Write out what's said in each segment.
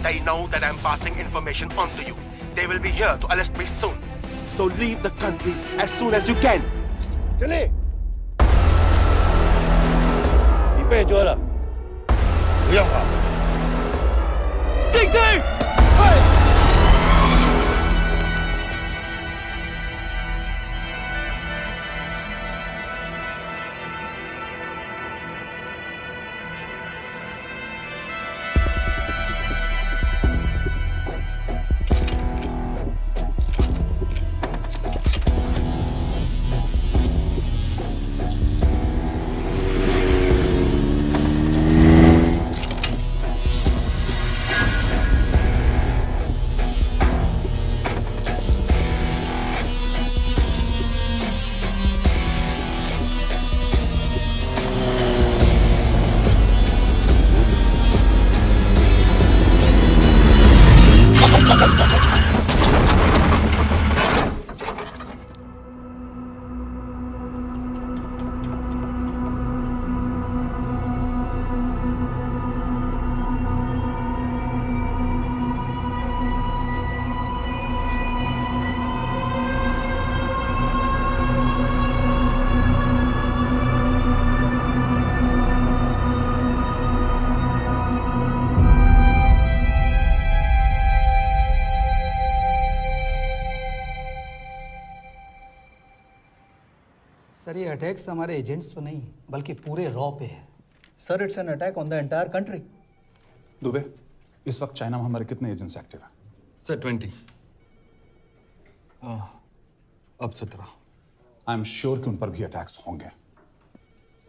They know that I'm passing information on to you. They will be here to arrest me soon. So leave the country as soon as you can. चले. 你被捉了，不要跑。静静，सर ये attacks हमारे agents पे नहीं बल्कि पूरे raw पे है। Sir it's an attack on the entire country. Dubey, इस वक्त चाइना में हमारे कितने एजेंट्स एक्टिव हैं? सर 20। अब 17। आई एम श्योर कि उन पर भी अटैक्स होंगे।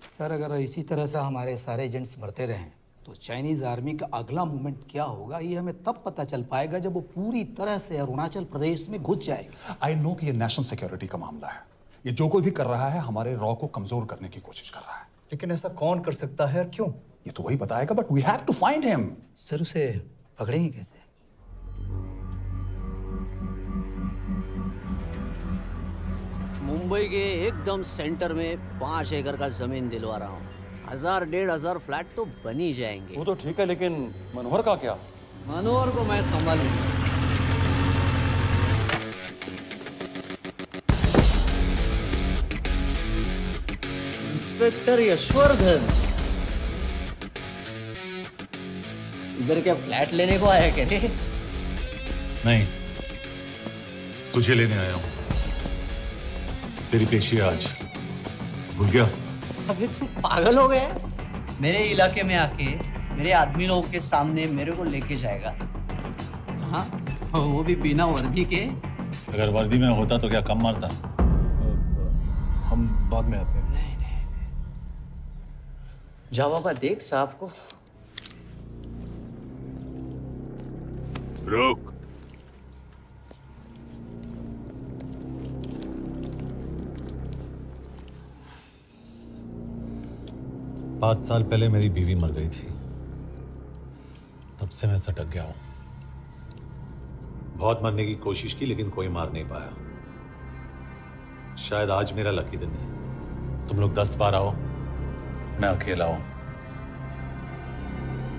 सर अगर इसी तरह से हमारे सारे एजेंट्स मरते रहें तो चाइनीज आर्मी का अगला मूवमेंट क्या होगा ये हमें तब पता चल पाएगा जब वो पूरी तरह से अरुणाचल प्रदेश में घुस जाएगी। आई नो कि ये नेशनल सिक्योरिटी का मामला है। ये जो कोई भी कर रहा है हमारे रॉ को कमजोर करने की कोशिश कर रहा है। लेकिन ऐसा कौन कर सकता है और क्यों? ये तो वही बताएगा, but we have to find him. Sir उसे पकड़ेंगे कैसे? मुंबई के एकदम सेंटर में 5 एकड़ का जमीन दिलवा रहा हूँ। 1000-1500 फ्लैट तो बन ही जाएंगे। वो तो ठीक है, लेकिन मनोहर का क्या? मनोहर को मैं संभालूंगा। इंस्पेक्टर यशवर्धन, इधर क्या फ्लैट लेने को आया क्या? नहीं, तुझे लेने आया हूं। तेरी पेशी आज भूल गया? अबे तुम पागल हो गए? मेरे इलाके में आके मेरे आदमी लोगों के सामने मेरे को लेके जाएगा? हाँ, वो भी बिना वर्दी के। अगर वर्दी में होता तो क्या कम मारता? हम बाद में आते हैं। जाओ बाबा, देख साहब को। रुक। पाँच साल पहले मेरी बीवी मर गई थी, तब से मैं सटक गया हूं। बहुत मरने की कोशिश की लेकिन कोई मार नहीं पाया। शायद आज मेरा लकी दिन है। तुम लोग 10 बार आओ, मैं अकेला हूं,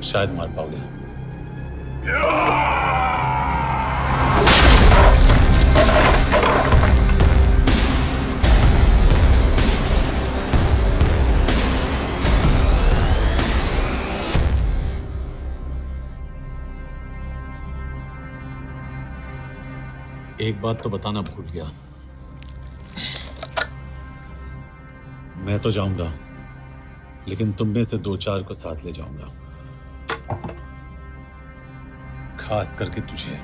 शायद मार पाओगे। एक बात तो बताना भूल गया, मैं तो जाऊंगा लेकिन तुम में से 2-4 को साथ ले जाऊंगा, खास करके तुझे।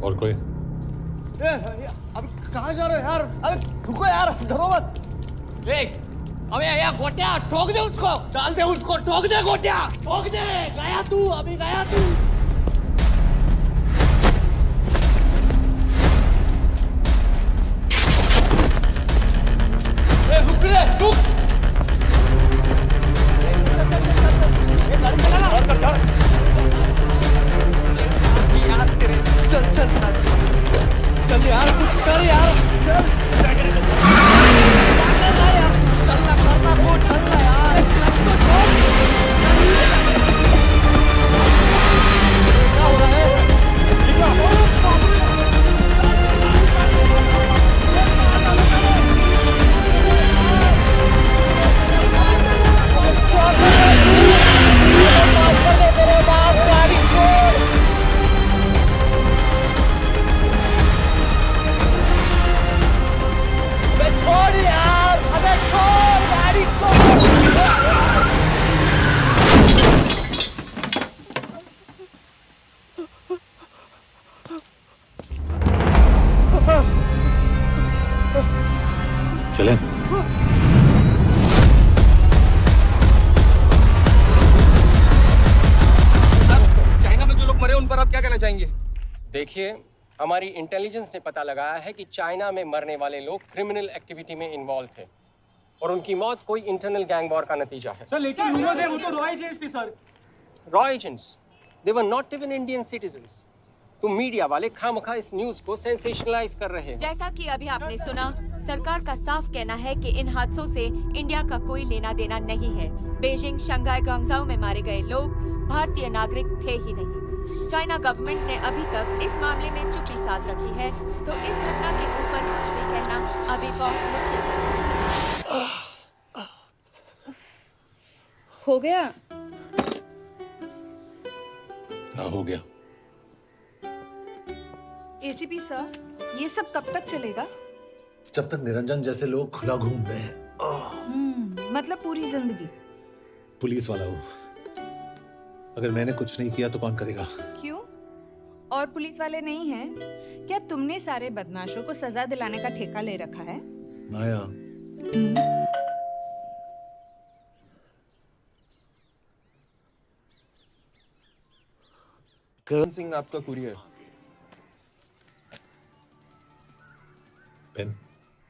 और कोई? अब कहाँ जा रहे हो यार? अबे रुको यार, डरो मत। अबे यार गोटिया, ठोक दे उसको, डाल दे उसको, ठोक दे गोटिया, ठोक दे। गया तू, अभी गया तू। रुक रे, रुक। जाएंगे? देखिए, हमारी इंटेलिजेंस ने पता लगाया है कि चाइना में मरने वाले लोग क्रिमिनल एक्टिविटी में इन्वॉल्व थे और उनकी मौत कोई इंटरनल गैंग वॉर का नतीजा है। सर लेकिन ह्यूमर्स है, वो तो रॉ एजेंट्स थे sir. Raw agents, they were not even Indian citizens. तो मीडिया वाले खामखा इस न्यूज को सेंसेशनलाइज कर रहे हैं। जैसा कि अभी आपने सुना, सरकार का साफ कहना है कि इन हादसों से इंडिया का कोई लेना देना नहीं है। बीजिंग, शंघाई, ग्वांगझाओ में मारे गए लोग भारतीय नागरिक थे ही नहीं। चाइना गवर्नमेंट ने अभी तक इस मामले में चुप्पी साध रखी है, तो इस घटना के ऊपर कुछ भी कहना अभी बहुत मुश्किल है। हो गया? हाँ, हो गया। एसीपी सर, ये सब कब तक चलेगा? जब तक निरंजन जैसे लोग खुला घूम रहे हैं। मतलब पूरी जिंदगी? पुलिस वाला हूँ, अगर मैंने कुछ नहीं किया तो कौन करेगा? क्यों? और पुलिस वाले नहीं हैं? क्या तुमने सारे बदमाशों को सजा दिलाने का ठेका ले रखा है? माया, करण सिंह आपका कुरियर। पेन?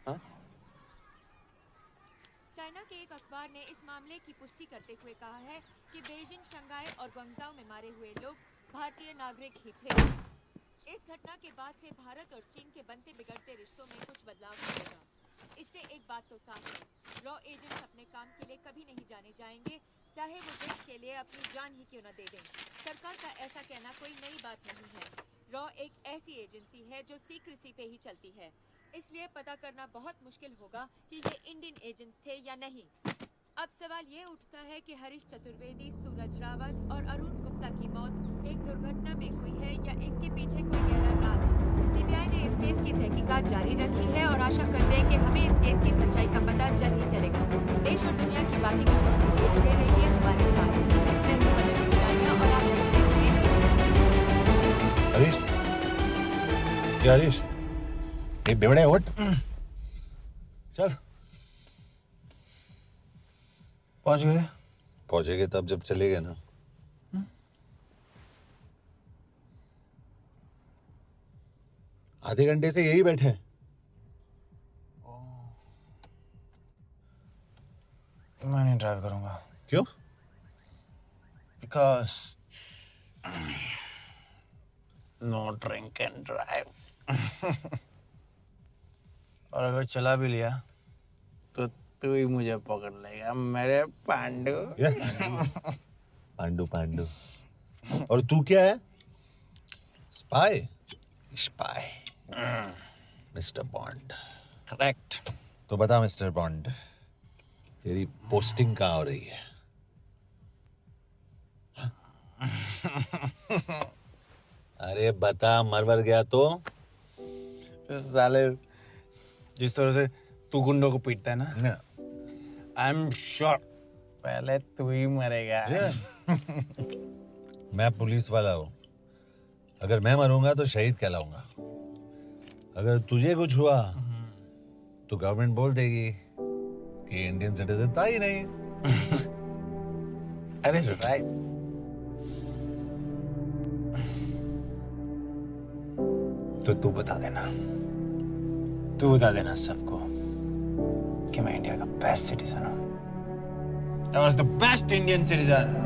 हाँ? चाइना के एक अखबार ने इस मामले की पुष्टि करते हुए कहा है कि बीजिंग, शंघाई और ग्वांगझाओ में मारे हुए लोग भारतीय नागरिक ही थे। इस घटना के बाद से भारत और चीन के बनते बिगड़ते रिश्तों में कुछ बदलाव होगा। इससे एक बात तो साफ है, रॉ एजेंट्स अपने काम के लिए कभी नहीं जाने जाएंगे, चाहे वो देश के लिए अपनी जान ही क्यों न दे दें। सरकार का ऐसा कहना कोई नई बात नहीं है। रॉ एक ऐसी एजेंसी है जो सीक्रेसी पे ही चलती है, इसलिए पता करना बहुत मुश्किल होगा कि ये इंडियन एजेंट्स थे या नहीं। अब सवाल ये उठता है कि हरीश चतुर्वेदी, सूरज रावत और अरुण गुप्ता की मौत एक दुर्घटना में हुई है या इसके पीछे कोई गहरा राज है। सीबीआई ने इस केस की तहकीकात जारी रखी है और आशा करते हैं कि हमें इस केस की सच्चाई का पता जल्द ही चलेगा। देश और दुनिया की बाकी खबरों के लिए जुड़े रहिए हमारे साथ। मैं हूं पल्लवी चिरानिया और आप देखते हैं हरीश, क्या हरीश? ये बेवड़े उठ, चल। पहुंच गए? पहुंचेंगे तब जब चलेगा ना। आधे घंटे से यही बैठे हैं। मैं नहीं ड्राइव करूंगा। क्यों? Because no drink and drive. और अगर चला भी लिया तो तू ही मुझे पकड़ लेगा, मेरे पांडु। पांडु पांडु। और तू क्या है? Spy? Spy. Mister bond. Correct. तो बता मिस्टर बॉन्ड, तेरी पोस्टिंग कहाँ हो रही है? अरे बता, मरवर गया तो? साले जिस तरह से तू गुंडों को पीटता है ना, आई एम श्योर पहले तू ही मरेगा। मैं पुलिस वाला हूँ, अगर मैं मरूंगा तो शहीद कहलाऊंगा। अगर तुझे कुछ हुआ तो गवर्नमेंट बोल देगी कि इंडियन सिटीजन था ही नहीं। अरे राइट। तो तू बता देना सबको कि मैं इंडिया का बेस्ट सिटीजन हूं। I was the best Indian citizen.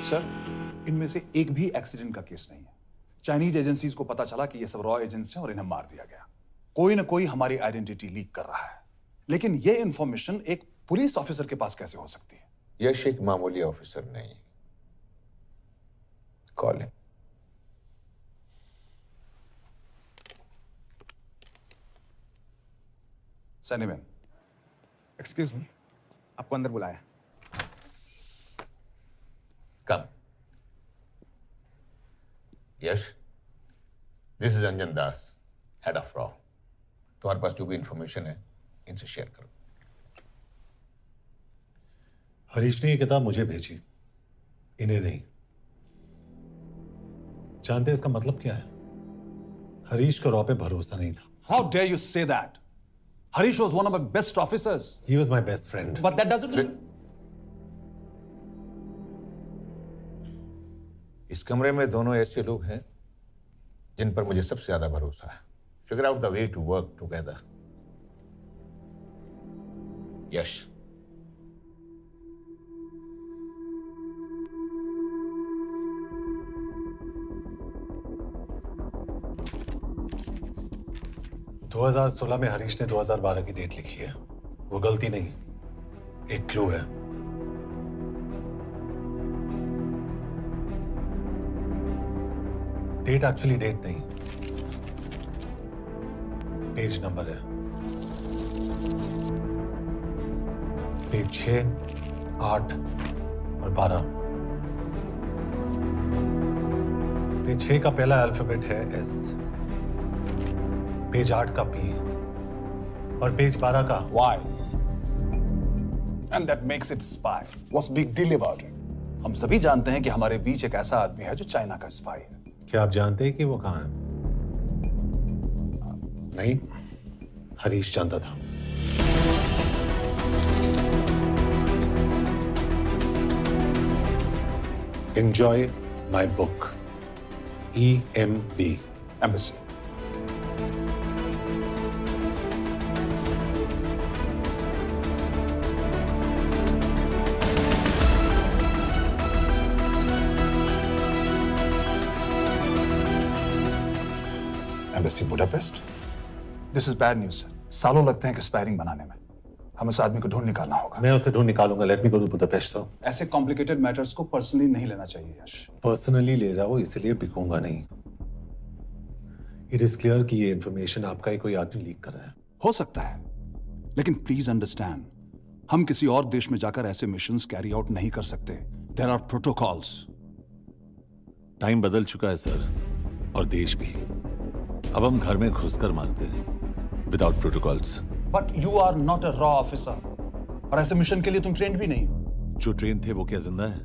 Sir, इनमें से एक भी एक्सीडेंट का केस नहीं है। चाइनीज एजेंसीज को पता चला कि ये सब रॉ एजेंट्स हैं और इन्हें मार दिया गया। कोई ना कोई हमारी आइडेंटिटी लीक कर रहा है। लेकिन ये इंफॉर्मेशन एक पुलिस ऑफिसर के पास कैसे हो सकती है? यश एक मामूली ऑफिसर नहीं। कॉल है। सनीमैन, एक्सक्यूज मी, आपको अंदर बुलाया। Come. Yash, this is Anjan Das, head of रॉ। तुम्हारे पास जो भी इंफॉर्मेशन है इनसे शेयर करो। हरीश ने ये किताब मुझे भेजी, इन्हें नहीं। जानते हैं इसका मतलब क्या है? हरीश को रॉ पे भरोसा नहीं था। How dare you say that? Harish was one of my best officers. He was my best friend. But that doesn't. इस कमरे में दोनों ऐसे लोग हैं जिन पर मुझे सबसे ज्यादा भरोसा है। Figure out the way to work together. Yash, – 2016 में हरीश ने 2012 की डेट लिखी है। वो गलती नहीं, एक क्लू है। डेट एक्चुअली डेट नहीं, पेज नंबर है। पेज 6, 8 और 12। पेज 6 का पहला अल्फाबेट है एस, पेज 8 का पी और पेज 12 का Y. And that makes it spy. What's big deal about it? हम सभी जानते हैं कि हमारे बीच एक ऐसा आदमी है जो चाइना का स्पाई है। क्या आप जानते हैं कि वो कहां है? नहीं, हरीश जानता था। Enjoy my book. EMB. Embassy. Embassy Budapest? This is bad news, sir. सालों लगते हैं एक्सपायरिंग बनाने में। हमें उस आदमी को ढूंढ निकालना होगा। मैं उसे ढूंढ निकालूंगा। Let me go to Budapest sir. ऐसे कॉम्प्लिकेटेड मैटर्स को पर्सनली नहीं लेना चाहिए यश। पर्सनली ले रहा हूं, इसलिए बिकूंगा नहीं। इट इज क्लियर कि ये इंफॉर्मेशन आपका ही कोई आदमी लीक कर रहा है। हो सकता है, लेकिन प्लीज अंडरस्टैंड, हम किसी और देश में जाकर ऐसे मिशंस कैरी आउट नहीं कर सकते। There are protocols. टाइम बदल चुका है सर, और देश भी। अब हम घर में घुसकर मारते हैं without protocols. But you are not a रॉ ऑफिसर, और ऐसे मिशन के लिए तुम ट्रेंड भी नहीं हो। जो ट्रेन थे वो क्या जिंदा है?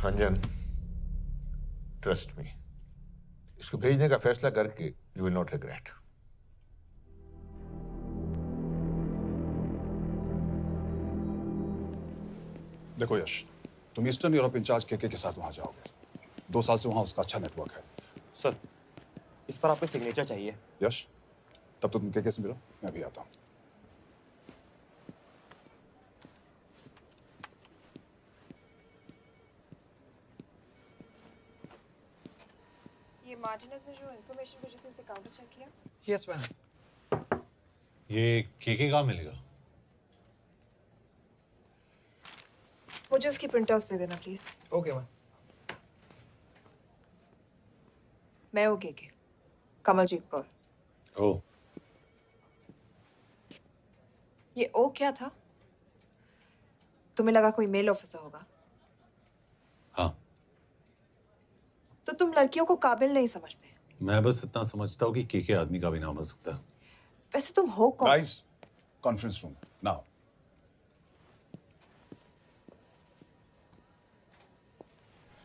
अंजन, ट्रस्ट मी, इसको भेजने का फैसला करके यू विल नॉट रिग्रेट। देखो यश, तुम ईस्टर्न यूरोप इंचार्ज के साथ वहां जाओगे। 2 साल से वहां उसका अच्छा नेटवर्क है। सर, इस पर आपके सिग्नेचर चाहिए। यश, तब तो तुम के से मिलो, मैं भी आता हूं। ये मार्टिनेज ने जो इन्फॉर्मेशन भेजी थी उसे काउंटर चेक किया? Yes ma'am. ये केके कहाँ मिलेगा? मुझे उसकी प्रिंटआउट्स दे देना प्लीज। Okay ma'am. मैं वो केके, कमलजीत कौर। ओ, ये ओ क्या था? तुम्हें लगा कोई मेल ऑफिसर होगा? हाँ। तो तुम लड़कियों को काबिल नहीं समझते। मैं बस इतना समझता हूँ कि केके आदमी का भी नाम हो सकता है। वैसे तुम हो कौन? Guys, conference room now.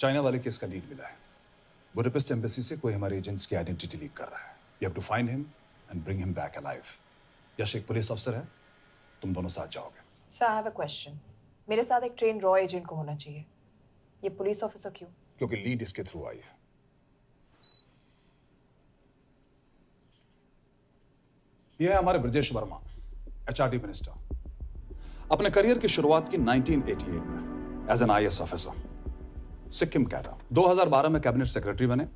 China वाले केस का लीड मिला है। बुडापेस्ट एम्बेसी से कोई हमारे एजेंट्स की आइडेंटिटी लीक कर रहा है। You have to find him and bring him back alive. Yash एक पुलिस अफसर है, तुम दोनों साथ जाओगे। Sir, I have a question. मेरे साथ एक ट्रेन रॉ एजेंट को होना चाहिए, ये पुलिस ऑफिसर क्यों? क्योंकि लीड इसके थ्रू आई है। यह है हमारे ब्रजेश वर्मा, एचआरडी मिनिस्टर। अपने करियर की शुरुआत की 1988 में as an IAS officer, Sikkim cadre. 2012 में कैबिनेट सेक्रेटरी बने,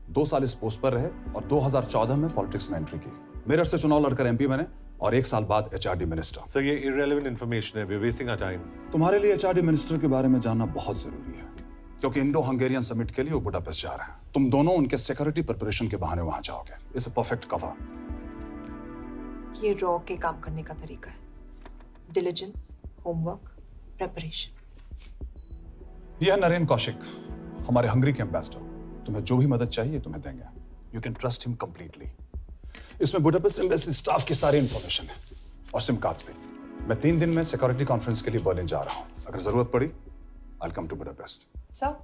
2 साल इस पोस्ट पर रहे और 2014 में पॉलिटिक्स में एंट्री की। मेरठ से चुनाव लड़कर एमपी बने और 1 साल बाद एचआरडी मिनिस्टर। सर ये irrelevant information है, we're wasting our time. तुम्हारे लिए एचआरडी मिनिस्टर के बारे में जानना बहुत जरूरी है, क्योंकि इंडो हंगेरियन समिट के लिए वो बुडापेस्ट जा रहे हैं। तुम दोनों उनके सिक्योरिटी प्रिपरेशन के बहाने वहां जाओगे। It's a perfect cover. ये रॉ के काम करने का तरीका है, डिलिजेंस, होमवर्क, प्रेपरेशन। यह है नरेन कौशिक, हमारे हंगरी के एम्बेसडर। तुम्हें जो भी मदद चाहिए तुम्हें देंगे। You can trust him completely. इसमें बुडापेस्ट एम्बेसी स्टाफ की सारी इंफॉर्मेशन है और सिम कार्ड्स भी। मैं 3 दिन में सिक्योरिटी कॉन्फ्रेंस के लिए बर्लिन जा रहा हूं। अगर जरूरत पड़ी I will come to Budapest. Sir,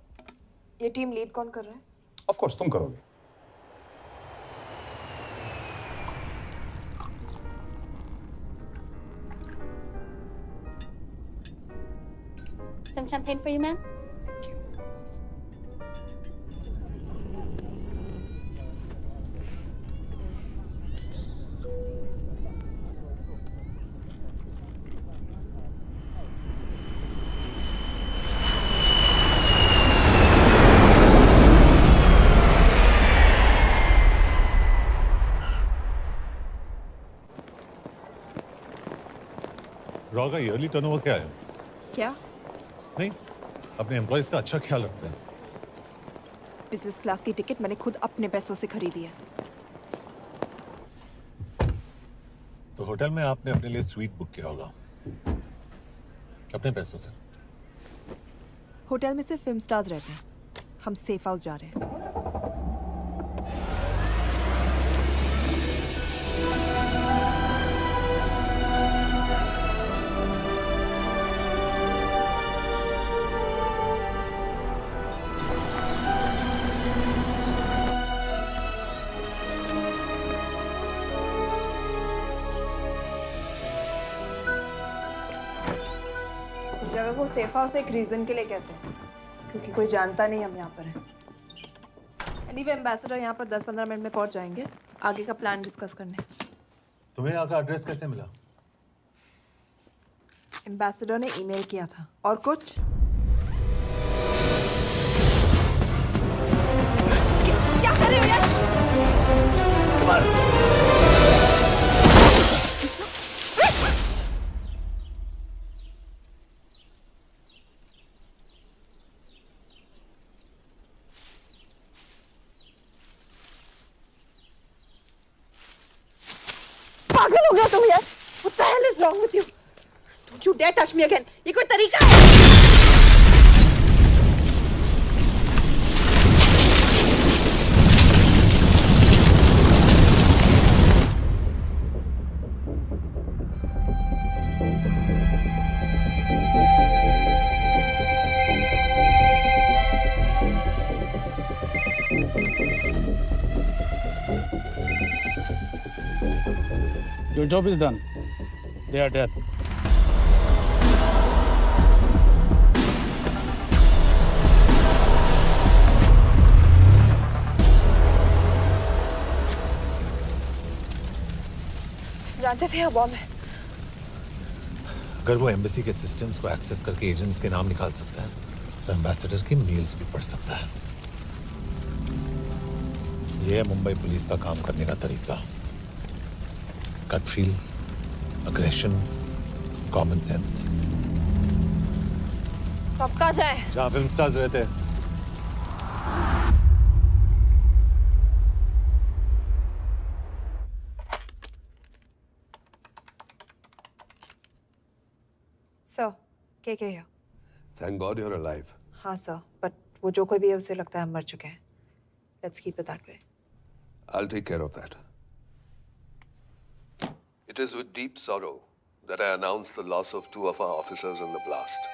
ये टीम लीड कौन कर रहा है? ऑफ कोर्स तुम करोगे। Some champagne for you, ma'am? Raw का ईयरली टर्नओवर क्या है? क्या? नहीं, अपने एम्प्लॉयज का अच्छा ख्याल रखते हैं। बिजनेस क्लास की टिकट मैंने खुद अपने पैसों से खरीदी है। तो होटल में आपने अपने लिए स्वीट बुक किया होगा अपने पैसों से। होटल में सिर्फ फिल्म स्टार्स रहते हैं, हम सेफ हाउस जा रहे हैं। इस जगह को सेफ हाउस एक रीजन के लिए कहते हैं, क्योंकि कोई जानता नहीं हम यहाँ पर हैं। एनीवे एम्बेसडर यहाँ पर 10-15 मिनट में पहुँच जाएंगे आगे का प्लान डिस्कस करने। तुम्हें यहाँ का एड्रेस कैसे मिला? एम्बेसडर ने ईमेल किया था। और कुछ? क्या कर रहे हो यार? पागल हो गया तुम यार? What the hell is wrong with you? Don't you dare touch me again. ये कोई तरीका है? Your job is done. They are dead. जानते थे यहाँ बॉम्ब है। अगर वो एम्बेसी के सिस्टम्स को एक्सेस करके एजेंट्स के नाम निकाल सकता है तो एम्बेसडर की मेल्स भी पढ़ सकता है। ये है मुंबई पुलिस का काम करने का तरीका। Gut feel, aggression, common sense. तो अब कहाँ जाए? जहाँ फिल्म स्टार्स रहते हैं। सर, के here? Thank God you're alive. हाँ सर, बट वो जो कोई भी है उसे लगता है हम मर चुके हैं। Let's keep it that way. I'll take care of that. It is with deep sorrow that I announce the loss of 2 of our officers in the blast.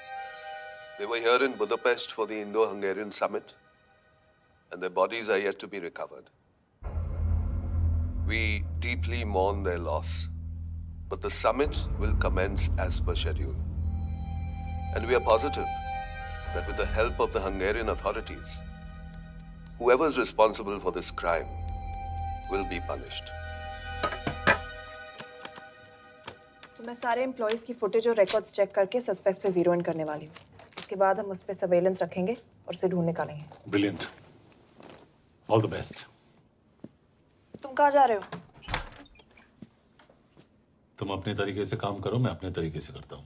They were here in Budapest for the Indo-Hungarian summit, and their bodies are yet to be recovered. We deeply mourn their loss, but the summit will commence as per schedule. And we are positive that with the help of the Hungarian authorities, whoever is responsible for this crime will be punished. तो मैं सारे employees की footage और records check करके suspects पे zero in करने वाली हूँ। उसके बाद हम उस पे सर्वेलेंस रखेंगे और उसे ढूंढ निकालेंगे। ब्रिलियंट। All the best. तुम कहाँ जा रहे हो? तुम अपने तरीके से काम करो, मैं अपने तरीके से करता हूँ।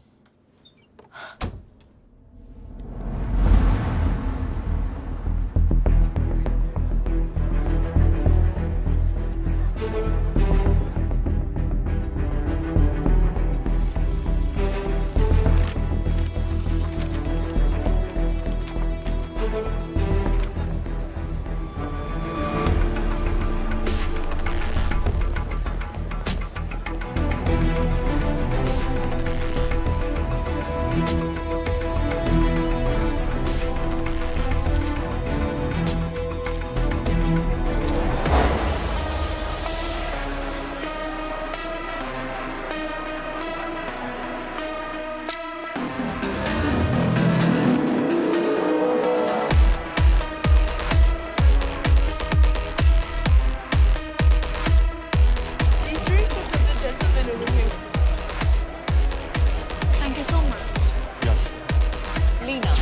Thank you so much. Yes. Lena.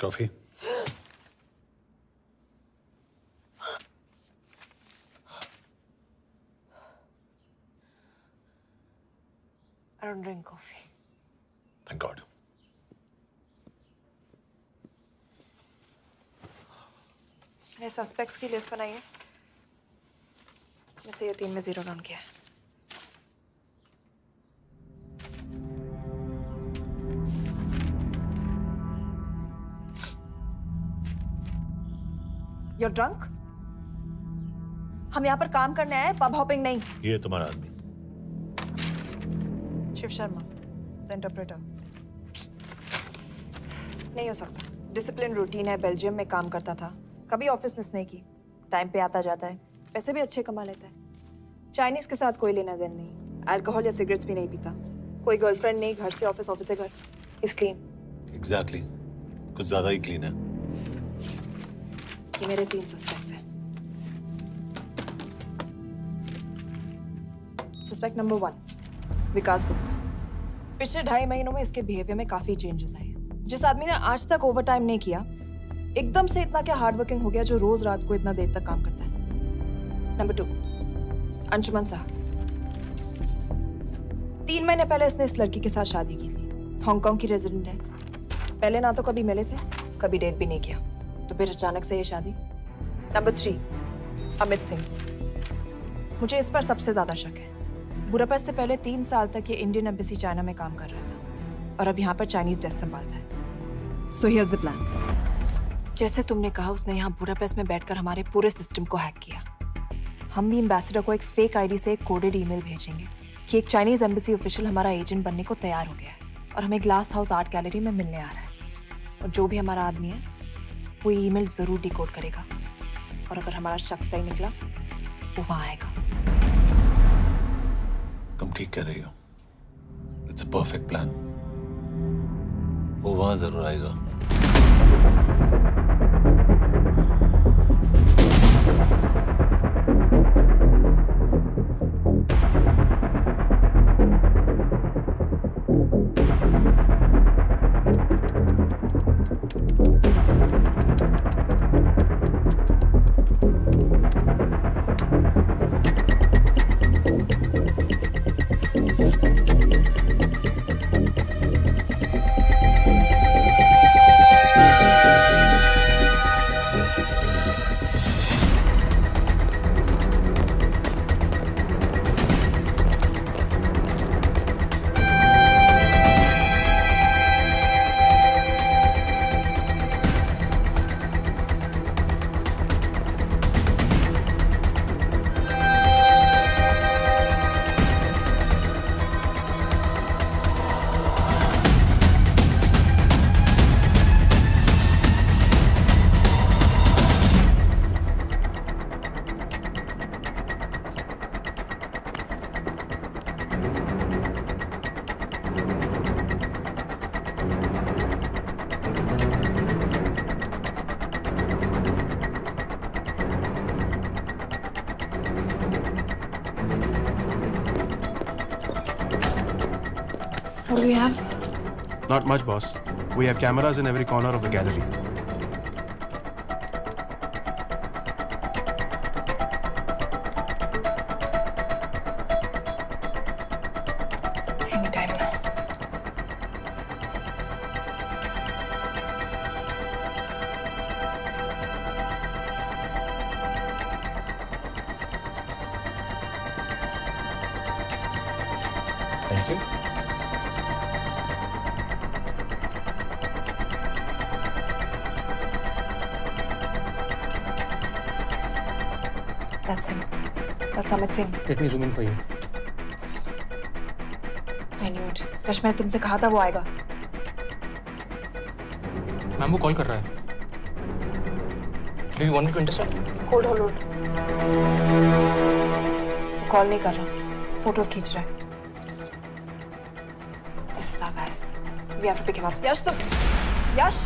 Coffee? I don't drink coffee. Thank God. मैंने सस्पेक्ट्स की लिस्ट बनाई है। वैसे ये 3 में 0 डाउन किया है। You're drunk? हम यहाँ पर काम करने आए, पब हॉपिंग नहीं। ये तुम्हारा आदमी। Shiv Sharma, the interpreter. नहीं हो सकता। डिसिप्लिन रूटीन है, बेल्जियम में काम करता था, कभी ऑफिस मिस नहीं की, टाइम पे आता जाता है, पैसे भी अच्छे कमा लेता है। चाइनीज के साथ कोई लेना देना नहीं, अल्कोहल या सिगरेट्स भी नहीं पीता, कोई गर्लफ्रेंड नहीं, घर से ऑफिस, ऑफिस से घर। Is clean. एग्जैक्टली, कुछ ज्यादा ही क्लीन है। ये मेरे 3 सस्पेक्ट्स हैं। सस्पेक्ट नंबर 1, विकास गुप्ता। पिछले 2.5 महीनों में इसके बिहेवियर में काफी चेंजेस आए। जिस आदमी ने आज तक ओवरटाइम नहीं किया, एकदम से इतना क्या हार्ड वर्किंग हो गया जो रोज रात को इतना देर तक काम करता है। नंबर 2, अंशुमन साहब। 3 महीने पहले इसने इस लड़की के साथ शादी की थी, हांगकांग की रेजिडेंट है। पहले ना तो कभी मिले थे, कभी डेट भी नहीं किया, तो फिर अचानक से ये शादी। नंबर 3, अमित सिंह। मुझे इस पर सबसे ज्यादा शक है। बुडापेस्ट से पहले 3 साल तक ये इंडियन एम्बेसी चाइना में काम कर रहा था और अब यहाँ पर चाइनीज डेस्क संभालता है। So here's the plan. जैसे तुमने कहा, उसने यहाँ बुडापेस्ट में बैठकर हमारे पूरे सिस्टम को हैक किया। हम भी एम्बेसडर को एक फेक आईडी से एक कोडेड ईमेल भेजेंगे कि एक चाइनीज एम्बेसी ऑफिशियल हमारा एजेंट बनने को तैयार हो गया है और हमें ग्लास हाउस आर्ट गैलरी में मिलने आ रहा है। और जो भी हमारा आदमी है वो ईमेल जरूर डिकोड करेगा और अगर हमारा शक सही निकला वो वहां आएगा। तुम ठीक कह रही हो। It's a perfect plan. वो वहां जरूर आएगा। What do we have? Not much, boss. We have cameras in every corner of the gallery. Anytime now. Thank you. That's him. That's Amit Singh. Let me zoom in for you. I knew it. Rush मैंने तुमसे कहा था वो आएगा. Ma'am वो call कर रहा है. Do you want me to intercept? Hold. वो कॉल नहीं कर रहा. फोटोज खींच रहा है. This is our guy. We have to pick him up. यश तुम. यश.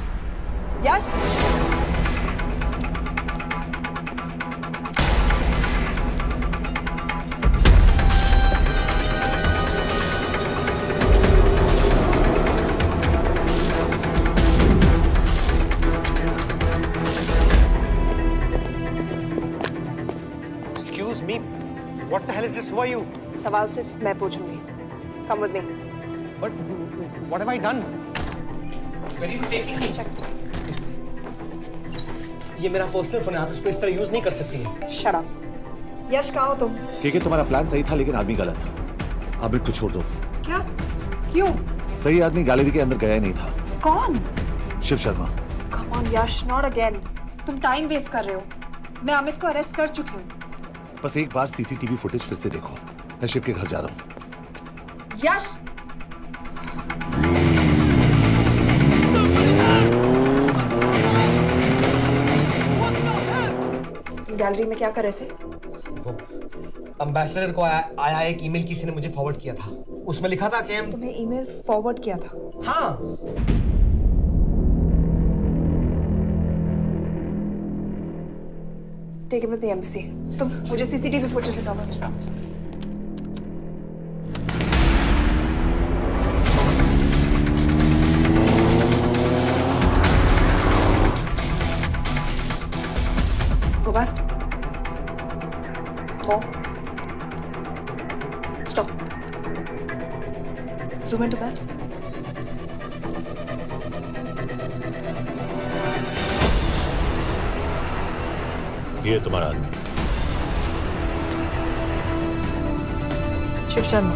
Excuse me. What the hell is this? Who are you? सवाल सिर्फ मैं पूछूंगी. Come with me. But what have I done? Where are you taking me? Check. ये मेरा personal phone है. आप इसको इस तरह यूज नहीं कर सकती हैं. Shut up. यश कहाँ हो तुम? ठीक है, तुम्हारा प्लान सही था लेकिन आदमी गलत था. अमित को छोड़ दो. क्या? क्यों? सही आदमी गैलरी के अंदर गया ही नहीं था. कौन? Shiv Sharma. Come on Yash, not again. तुम टाइम वेस्ट कर रहे हो. मैं अमित को अरेस्ट कर चुकी हूँ. बस एक बार सीसीटीवी फुटेज फिर से देखो. मैं शिव के घर जा रहा हूँ. यश. तुम गैलरी में क्या कर रहे थे? एम्बेसडर को आया एक ईमेल किसी ने मुझे फॉरवर्ड किया था. उसमें लिखा था कि तुम्हें ईमेल फॉरवर्ड किया था? हाँ. Take him to the embassy. तुम मुझे सीसीटीवी फुटेज दिखाओ. Go back. More. Stop. Zoom into that. ये तुम्हारा आदमी. शिव शर्मा.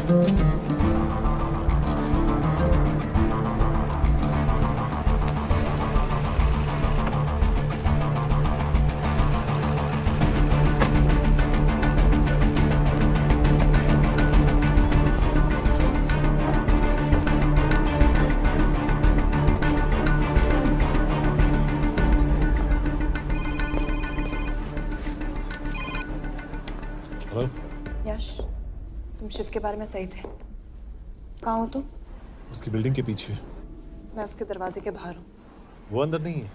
हेलो यश, तुम शिव के बारे में सही थे। कहाँ हो तुम? उसकी बिल्डिंग के पीछे। मैं उसके दरवाजे के बाहर हूँ। वो अंदर नहीं है।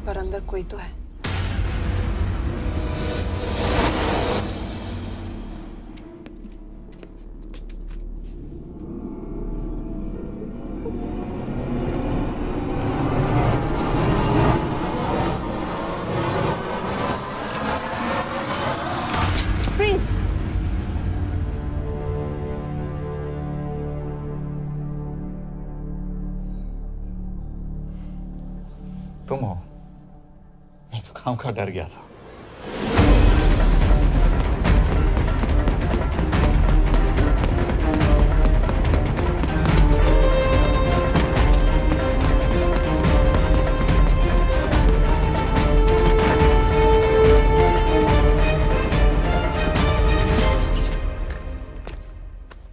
पर अंदर कोई तो है। Freeze! तुम हो? मैं तो काम का डर गया था।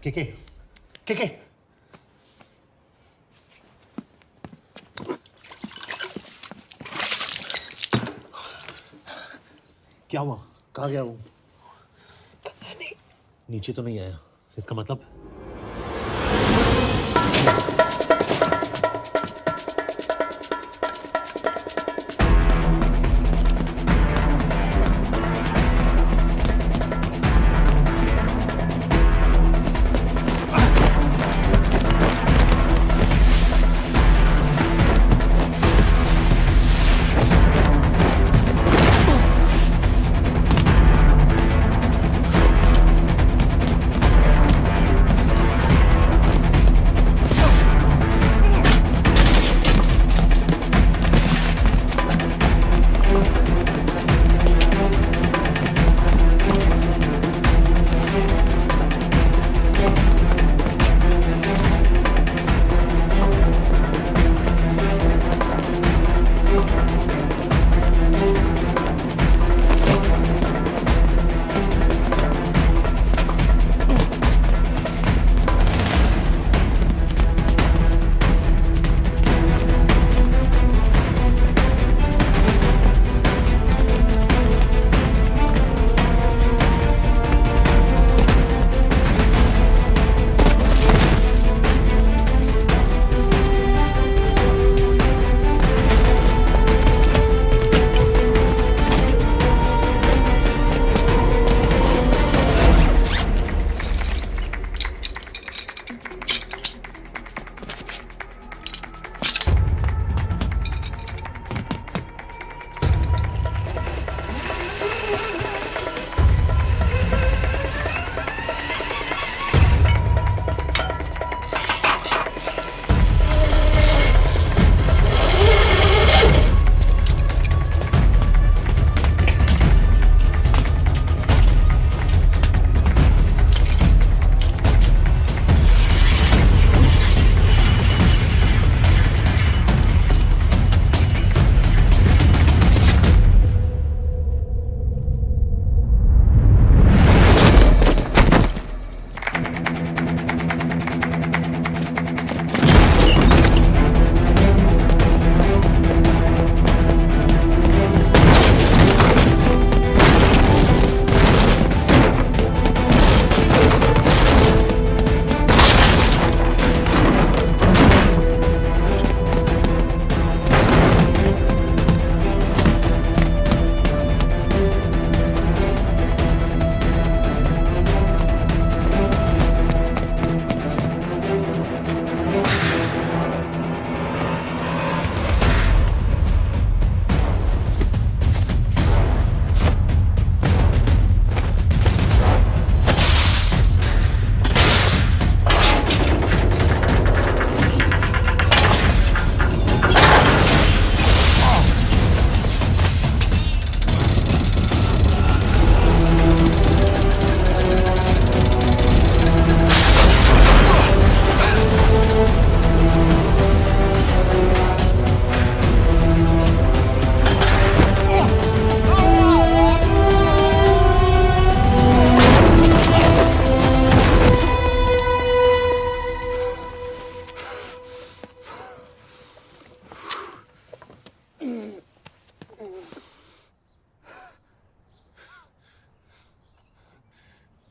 के क्या हुआ? कहाँ गया वो? पता नहीं। नीचे तो नहीं आया, इसका मतलब?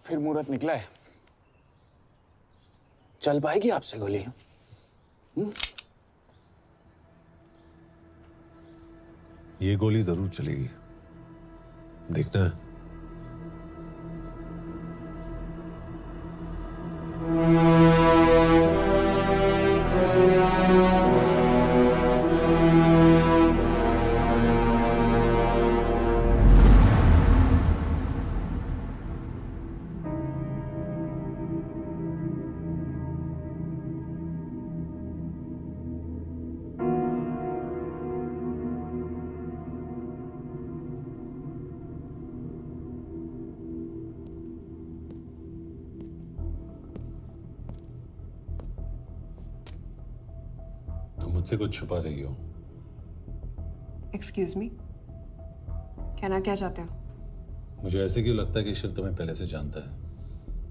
फिर मुहूर्त निकला है। चल पाएगी आपसे गोली? ये गोली जरूर चलेगी, देखना है। तुम मुझसे कुछ छुपा रही हो। एक्सक्यूज मी, कहना क्या चाहते हो? मुझे ऐसे क्यों लगता है कि शिव तुम्हें पहले से जानता है?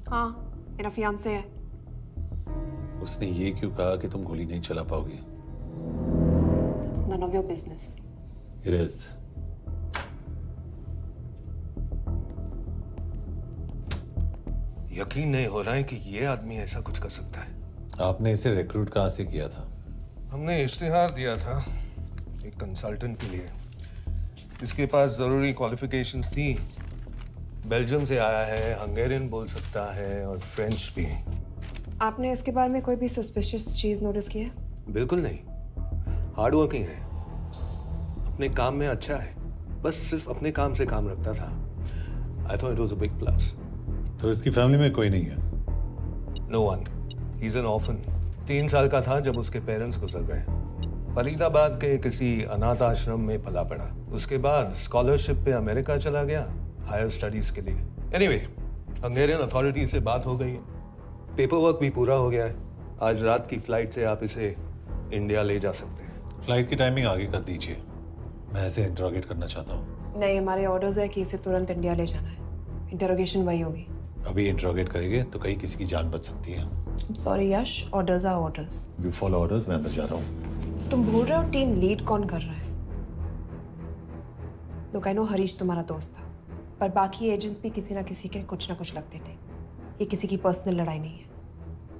हाँ, मेरा फियांसे है। उसने ये क्यों कहा कि तुम गोली नहीं चला पाओगी? It's none of your business. It is. यकीन नहीं हो रहा है कि ये आदमी ऐसा कुछ कर सकता है। आपने इसे रिक्रूट कहाँ से किया था? हमने इश्तिहार दिया था एक कंसल्टेंट के लिए, जिसके पास जरूरी क्वालिफिकेशंस थी। बेल्जियम से आया है, हंगेरियन बोल सकता है और फ्रेंच भी। आपने इसके बारे में कोई भी सस्पिशियस चीज नोटिस की है? बिल्कुल नहीं, हार्ड वर्किंग है, अपने काम में अच्छा है, बस सिर्फ अपने काम से काम रखता था। I thought it was a big plus. तो इसकी फैमिली में कोई नहीं है? No one, he is an orphan. 3 साल का था जब उसके पेरेंट्स गुजर गए। फरीदाबाद के किसी अनाथ आश्रम में पला पड़ा। उसके बाद स्कॉलरशिप पे अमेरिका चला गया हायर स्टडीज के लिए। एनीवे, हंगेरियन अथॉरिटी से बात हो गई है, पेपर वर्क भी पूरा हो गया है। आज रात की फ्लाइट से आप इसे इंडिया ले जा सकते हैं। फ्लाइट की टाइमिंग आगे कर दीजिए, मैं इसे इंटरोगेट करना चाहता हूँ। नहीं, हमारे ऑर्डर्स है कि इसे तुरंत इंडिया ले जाना है। इंटरोगेशन वही होगी। अभी इंटरोगेट करेंगे तो कहीं किसी की जान बच सकती है। Sorry Yash, orders are orders. You follow orders, मैं अंदर जा रहा हूँ। तुम भूल रहे हो टीम लीड कौन कर रहा है? लोग आई नो हरीश तुम्हारा दोस्त था, पर बाकी एजेंट्स भी किसी ना किसी के कुछ ना कुछ लगते थे। ये किसी की पर्सनल लड़ाई नहीं है।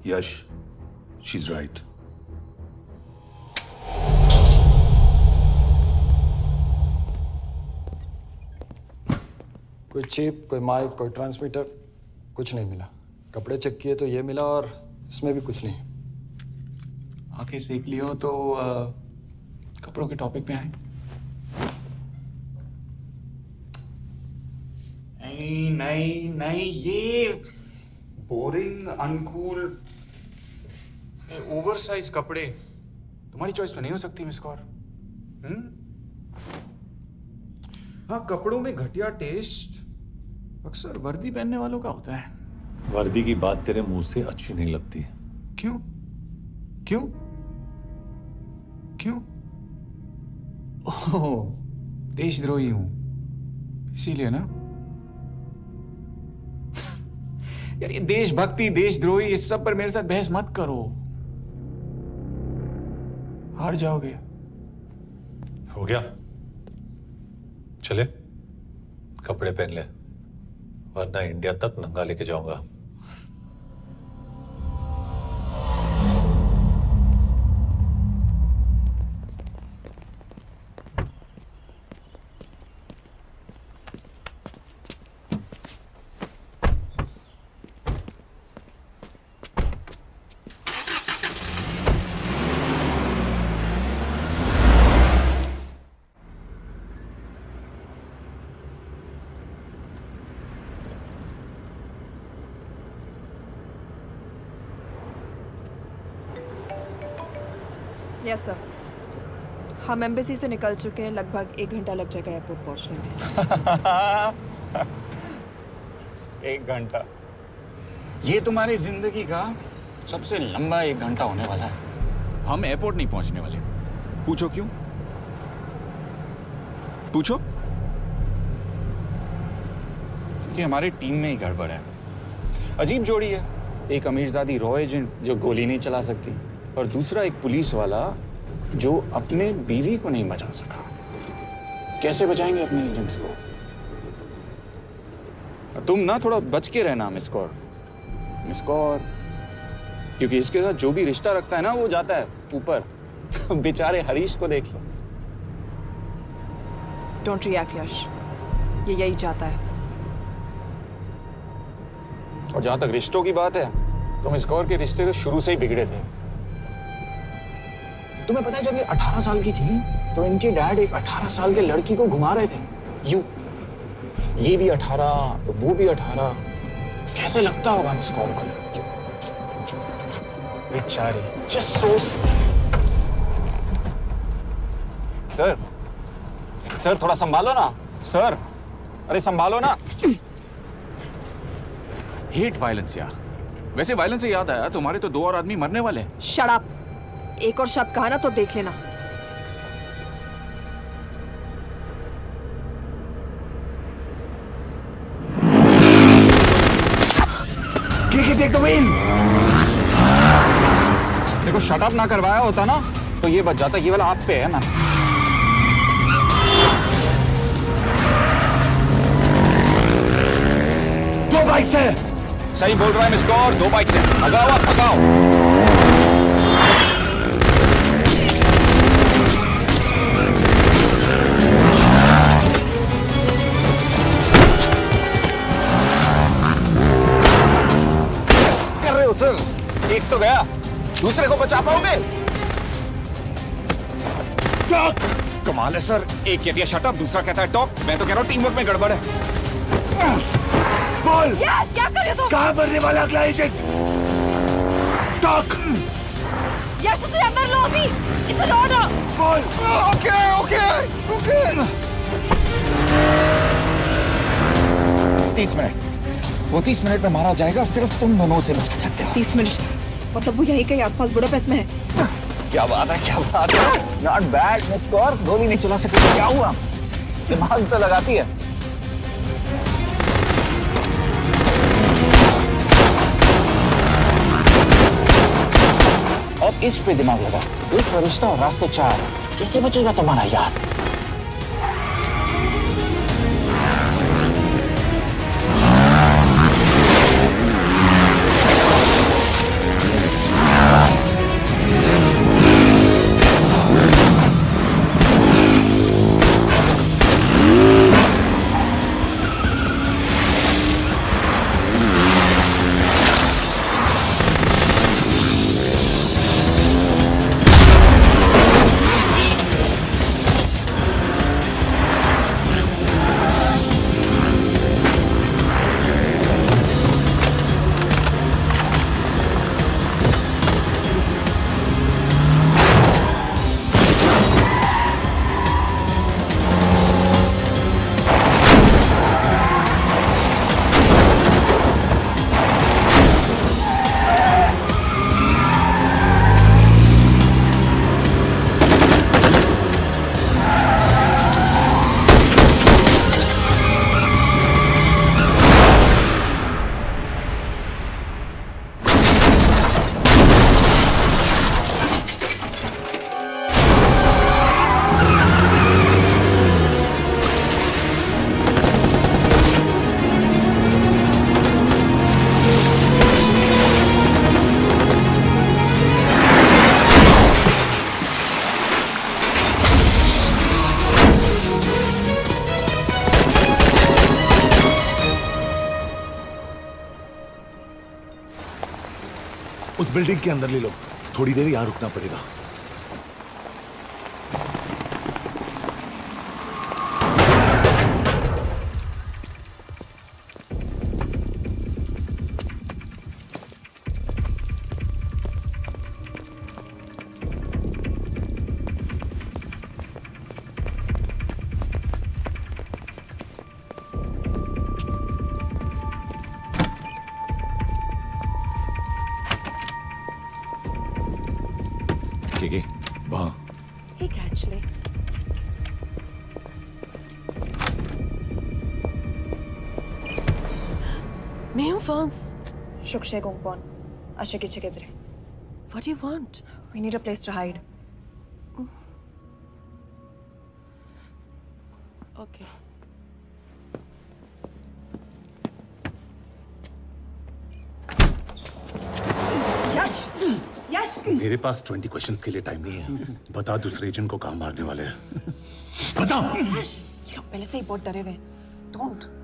यश, शी इज राइट। कोई चिप, कोई माइक, कोई ट्रांसमीटर, कुछ नहीं मिला। कपड़े चेक किए तो ये मिला और इसमें भी कुछ नहीं। आंखें सेक ली हो तो कपड़ों के टॉपिक पे आए। नहीं नहीं नहीं, ये बोरिंग, अनकूल, ओवरसाइज कपड़े तुम्हारी चॉइस तो नहीं हो सकती मिस कौर। हाँ, कपड़ों में घटिया टेस्ट अक्सर वर्दी पहनने वालों का होता है। वर्दी की बात तेरे मुंह से अच्छी नहीं लगती। क्यों क्यों क्यों? ओह, देशद्रोही हूं इसीलिए ना। यार ये देशभक्ति, देशद्रोही, इस सब पर मेरे साथ बहस मत करो, हार जाओगे। हो गया, चले कपड़े पहन ले, वरना इंडिया तक नंगा लेके जाऊंगा। यस सर, हम एम्बेसी से निकल चुके हैं। लगभग 1 घंटा लग जाएगा एयरपोर्ट पहुंचने में। 1 घंटा? ये तुम्हारी जिंदगी का सबसे लंबा 1 घंटा होने वाला है। हम एयरपोर्ट नहीं पहुंचने वाले। पूछो क्यों? पूछो। क्योंकि हमारी टीम में ही गड़बड़ है। अजीब जोड़ी है, एक अमीरजादी रॉ एजेंट जो गोली नहीं चला सकती, और दूसरा एक पुलिस वाला जो अपने बीवी को नहीं बचा सका। कैसे बचाएंगे अपने एजेंट्स को? और तुम ना थोड़ा बच के रहना मिस कौर, क्योंकि इसके साथ जो भी रिश्ता रखता है ना वो जाता है ऊपर। बेचारे हरीश को देख लो। डोंट रिएक्ट यश, ये यही चाहता है। और जहां तक रिश्तों की बात है तो मिस कौर के रिश्ते तो शुरू से ही बिगड़े थे। तुम्हें पता है जब ये 18 साल की थी तो इनके डैड एक 18 साल के लड़की को घुमा रहे थे यूं, ये भी 18 वो भी 18। कैसे लगता होगा मिस कौर को? बेचारी, जस्ट सो। सर थोड़ा संभालो ना सर, अरे संभालो ना। हेट वायलेंस यार। वैसे वायलेंस से याद आया, तुम्हारे तो 2 और आदमी मरने वाले हैं। Shut up. एक और शब्द कहा ना तो देख लेना। देखो शट अप ना करवाया होता ना तो ये बच जाता। ये वाला आप पे है ना। दो बाइक से। सही बोल रहा है मिस कौर, 2 बाइक से। भगाओ आप, भगाओ। कर रहे हो सर? एक तो गया, दूसरे को बचा पाओगे? कमाल है सर, एक कहती है शट अप, दूसरा कहता है टॉप। मैं तो कह रहा हूँ टीम वर्क में गड़बड़ है। बोल, क्या कर रहे हो तुम? कहाँ मरने वाला अगला एजेंट? टॉक। यश से अंदर लो अभी। It's an order. बोल। ओके। 30 मिनट। वो 30 मिनट में मारा जाएगा, सिर्फ तुम दोनों से बच सकते हो। 30 मिनट मतलब वो यहीं कहीं आसपास बुडापेस्ट में है। क्या बात है, क्या बात है। नॉट बैड मिस कौर, गोली नहीं चला सकती। क्या हुआ? दिमाग तो लगाती है। अब इस पे दिमाग लगा। एक फरिश्ता और रास्ते 4। कैसे बचेगा तुम्हारा यार? उस बिल्डिंग के अंदर ले लो, थोड़ी देर यहां रुकना पड़ेगा। वहां ठीक है एक्चुअली। मैं हूँ फ्रांस। शुक्शे गोंगपॉन आशा की जगह दरे। What do you want? We need a place to hide. Okay. मेरे पास 20 क्वेश्चंस के लिए टाइम नहीं है। बता दूसरे एजेंट को कहाँ मारने वाले हैं। बता। ये लोग पहले से ही बहुत डरे हुए हैं। Don't.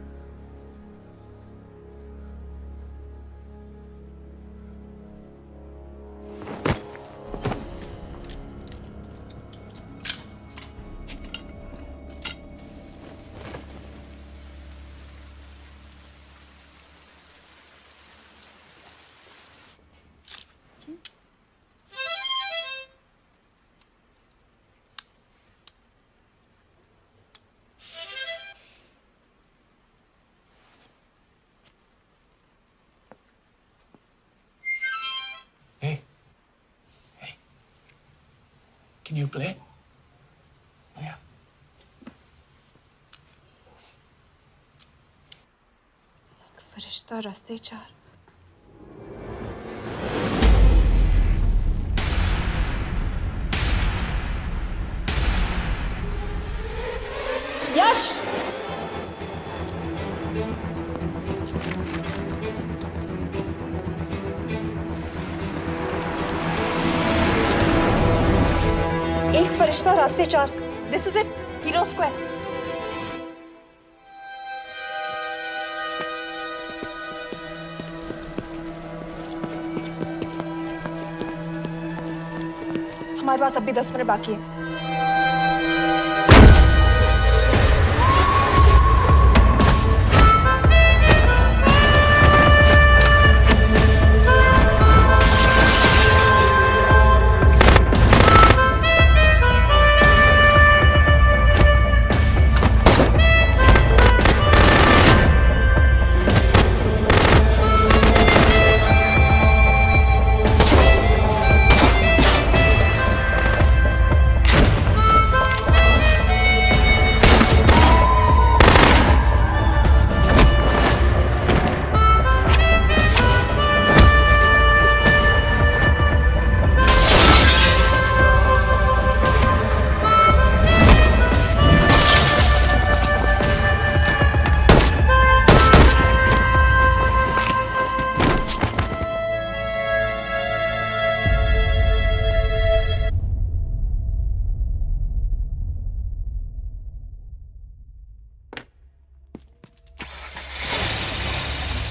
Can you play? Yeah. फरिश्ता रास्ते चार। यश! एक फरिश्ता रास्ते चार। This is it, hero square. हमारे पास अभी 10 मिनट बाकी है।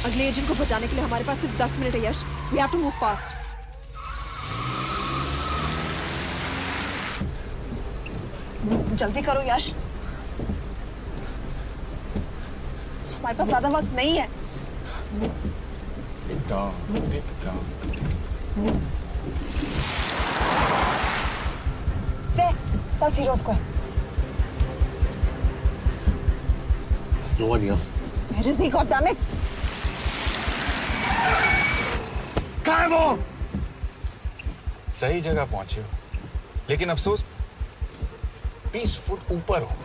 अगले एजेंट को बचाने के लिए हमारे पास सिर्फ 10 मिनट है Yash. We have to move fast. जल्दी करो यश, हमारे पास ज्यादा वक्त नहीं है। दे, बस hero square. There's no one here. Where is he? God damn it! कहाँ है वो? सही जगह पहुंचे हो, लेकिन अफसोस 20 फुट ऊपर हो।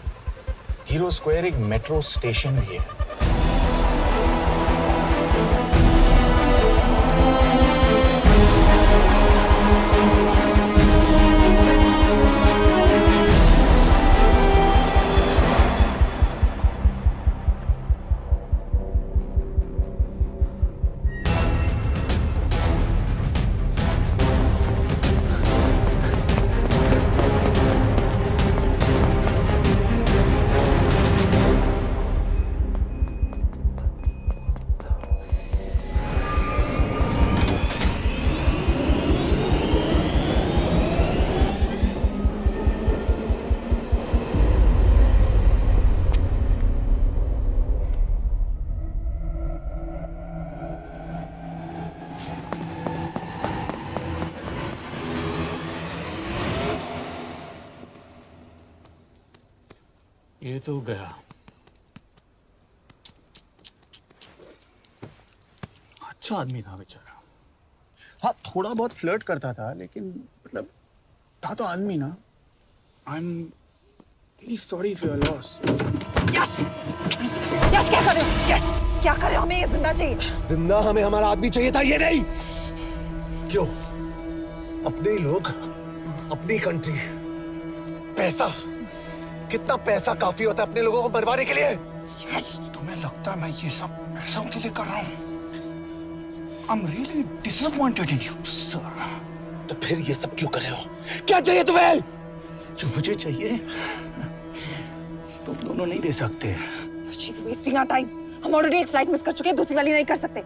हीरो स्क्वायर एक मेट्रो स्टेशन भी है। ये तो गया। अच्छा आदमी था बेचारा। हाँ, थोड़ा बहुत फ्लर्ट करता था, लेकिन मतलब था तो आदमी ना। I am really sorry for your loss. Yash! Yash क्या कर रहे हो? यश! क्या कर रहे हो? हमें ये जिंदा चाहिए। जिंदा हमें हमारा आदमी चाहिए था, ये नहीं। क्यों? अपने ही लोग, अपनी कंट्री, पैसा। कितना पैसा काफी होता है अपने लोगों को मरवाने के लिए? यस, तुम्हें लगता है मैं ये सब पैसों के लिए कर रहा हूँ? I'm really disappointed in you, sir. तो फिर ये सब क्यों कर रहे हो? क्या चाहिए तुम्हें? जो मुझे चाहिए तुम दोनों नहीं दे सकते। She's wasting our time. हम ऑलरेडी एक फ्लाइट मिस कर चुके हैं, दूसरी वाली नहीं कर सकते।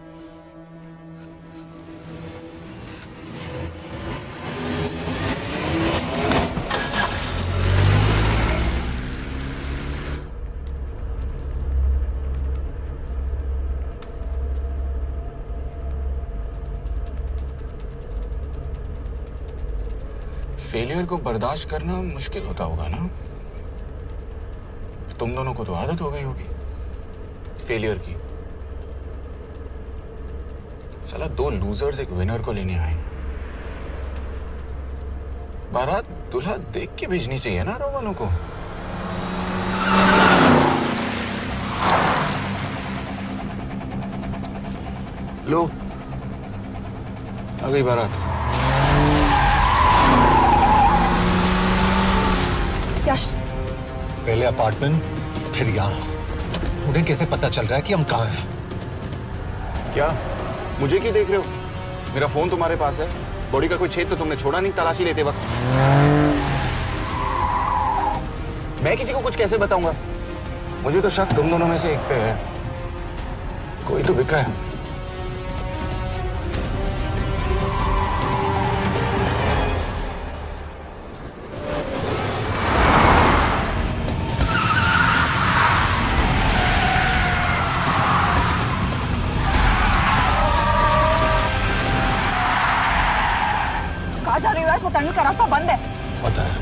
फेलियर को बर्दाश्त करना मुश्किल होता होगा ना? तुम दोनों को तो आदत हो गई होगी फेलियर की। साला दो लूजर्स एक विनर को लेने आए। बारात दूल्हा देख के भेजनी चाहिए ना रो वालों को। लो आ गई बारात। यश, पहले अपार्टमेंट फिर यहाँ। उन्हें कैसे पता चल रहा है कि हम कहाँ हैं? क्या मुझे क्यों देख रहे हो? मेरा फोन तुम्हारे पास है। बॉडी का कोई छेद तो तुमने छोड़ा नहीं तलाशी लेते वक्त। मैं किसी को कुछ कैसे बताऊंगा? मुझे तो शक तुम दोनों में से एक पे है। कोई तो बिका है। कहाँ जा रही हो यश? वो टनल का रास्ता बंद है। पता है।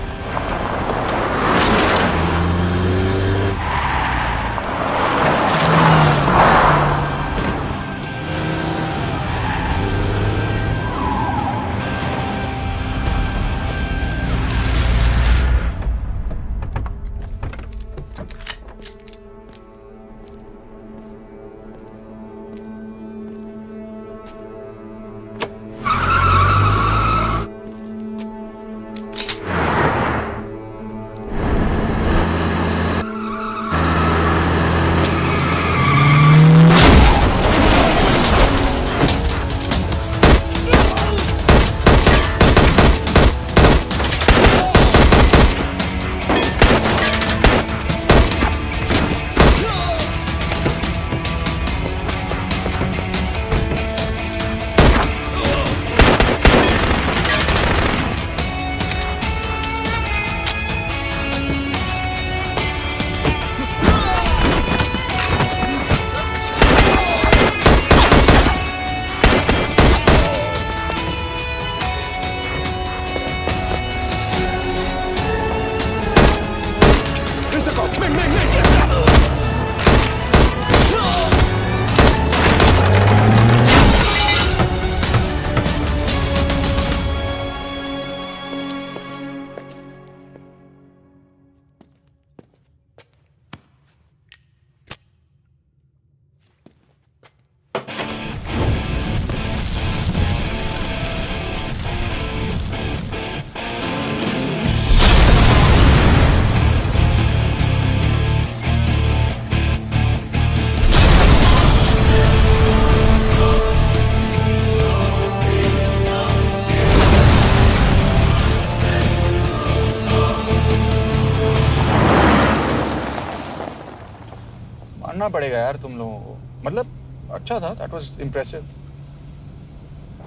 मानना पड़ेगा यार तुम लोगों को। मतलब अच्छा था, दैट वाज इम्प्रेसिव।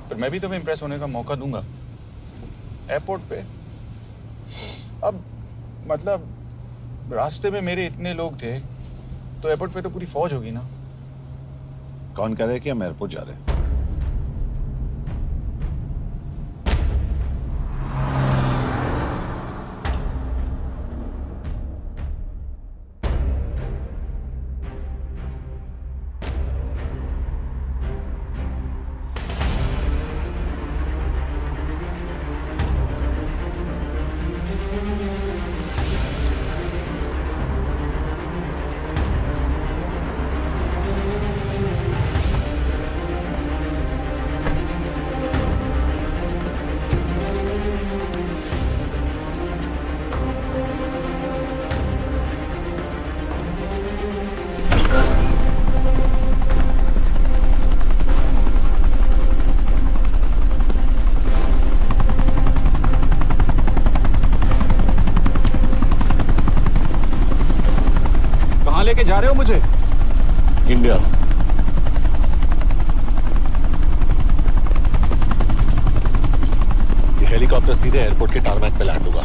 पर मैं भी तुम्हें इम्प्रेस होने का मौका दूंगा एयरपोर्ट पे। अब मतलब रास्ते में मेरे इतने लोग थे तो एयरपोर्ट पे तो पूरी फौज होगी ना। कौन कह रहा है कि हम एयरपोर्ट जा रहे हैं? हेलीकॉप्टर सीधे एयरपोर्ट के टारमैक पे लैंड होगा।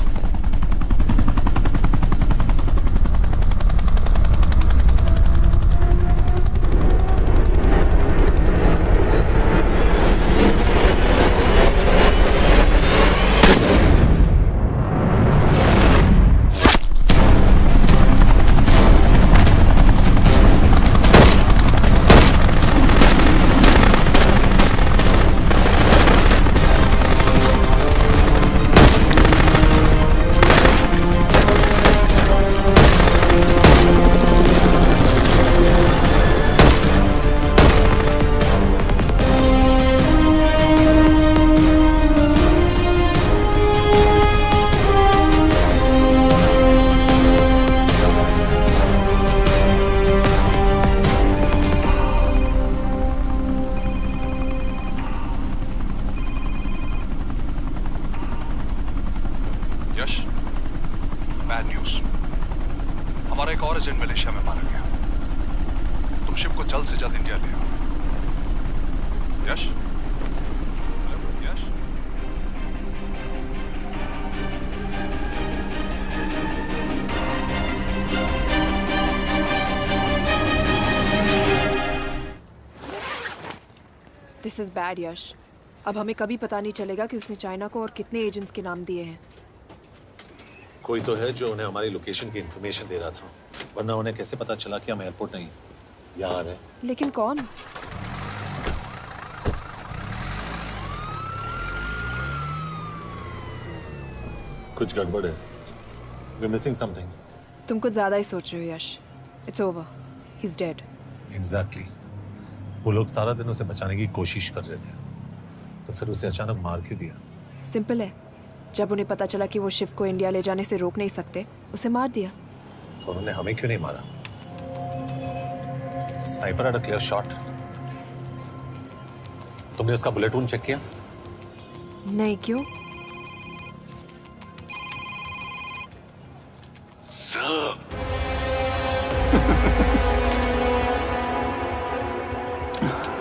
यश, बैड न्यूज। हमारा एक और एजेंट मलेशिया में मारा गया। तुम शिप को जल्द से जल्द इंडिया ले आओ। यश? यश? दिस इज बैड यश। अब हमें कभी पता नहीं चलेगा कि उसने चाइना को और कितने एजेंट्स के नाम दिए हैं। कोई तो है जो उन्हें हमारी लोकेशन की इंफॉर्मेशन दे रहा था, वरना उन्हें कैसे पता चला कि हम एयरपोर्ट नहीं यहाँ आ रहे हैं? लेकिन कौन? कुछ गड़बड़ है। We're missing something. तुम कुछ ज्यादा ही सोच रहे हो Yash. It's over, he is dead. Exactly. वो लोग सारा दिन उसे बचाने की कोशिश कर रहे थे, तो फिर उसे अचानक मार क्यों दिया? सिंपल है, जब उन्हें पता चला कि वो शिव को इंडिया ले जाने से रोक नहीं सकते, उसे मार दिया। तो उन्होंने हमें क्यों नहीं मारा? Sniper had a clear shot. तुमने उसका बुलेट वूंड चेक किया? नहीं, क्यों?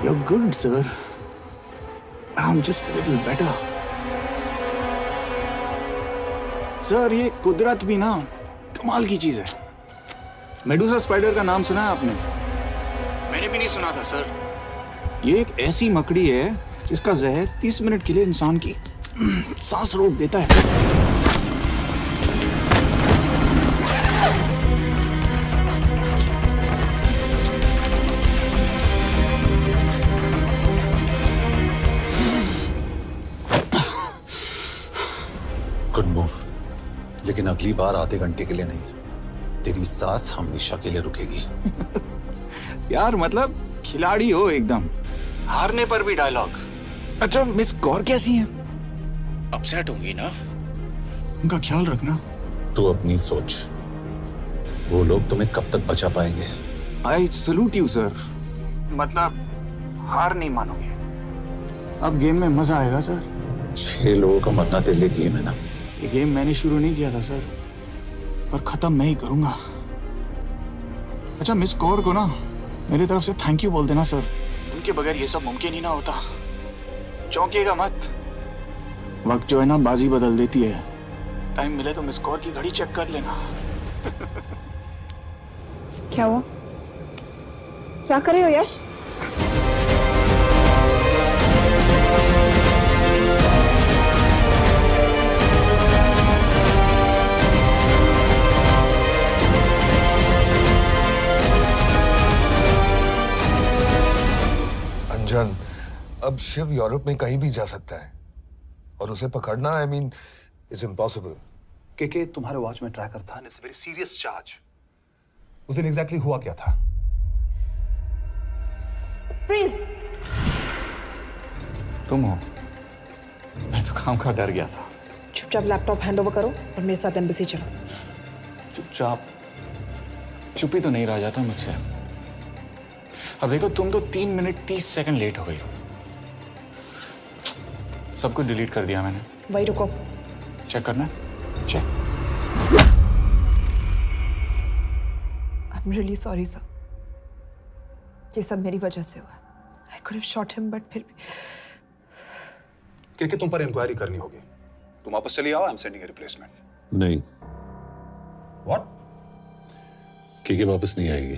You're good, sir. I'm just a little better. Sir, ये कुदरत भी ना कमाल की चीज है। मेडुसा स्पाइडर का नाम सुना है आपने? मैंने भी नहीं सुना था सर। ये एक ऐसी मकड़ी है जिसका जहर 30 मिनट के लिए इंसान की सांस रोक देता है। गुड मूव, लेकिन अगली बार आधे घंटे के लिए नहीं। तेरी सांस हमेशा के लिए रुकेगी। यार मतलब खिलाड़ी हो एकदम, हारने पर भी डायलॉग। अच्छा, मिस कौर कैसी हैं? अपसेट होंगी ना, उनका ख्याल रखना। तू अपनी सोच, वो लोग तुम्हें कब तक बचा पाएंगे? I salute you sir. मतलब हार नहीं मानोगे। अब गेम में मजा आएगा सर। 6 लोगों का मरना तेरे लिए गेम है ना? ये गेम मैंने शुरू नहीं किया था सर, पर खत्म मैं ही करूंगा। अच्छा, मिस कौर को ना मेरी तरफ से थैंक यू बोल देना सर। उनके बगैर ये सब मुमकिन ही ना होता। चौंकिएगा मत, वक्त जो है ना बाजी बदल देती है। टाइम मिले तो मिस कौर की घड़ी चेक कर लेना। क्या हुआ? क्या कर रहे हो यश? अंजन, अब शिव यूरोप में कहीं भी जा सकता है और उसे पकड़ना, आई मीन, इज इम्पॉसिबल। के तुम्हारे वॉच में ट्रैकर था, इट्स वेरी सीरियस चार्ज। उस दिन एग्जैक्टली हुआ क्या था? प्लीज। तुम हो? मैं तो काम का डर गया था। चुपचाप लैपटॉप हैंड ओवर करो और मेरे साथ एम्बेसी चलो। चुपचाप? चुप ही तो नहीं रहा जाता मुझसे। अब देखो, तुम तो 3 मिनट 30 सेकंड लेट हो गई हो। सब कुछ डिलीट कर दिया मैंने। वही रुको, चेक करना है? Check. I am really sorry sir, ये सब मेरी वजह से हुआ। I could have shot him, but फिर भी कि तुम पर इंक्वायरी करनी होगी। तुम वापस चली आओ, I am sending A replacement. नहीं। व्हाट? केके वापस नहीं आएगी।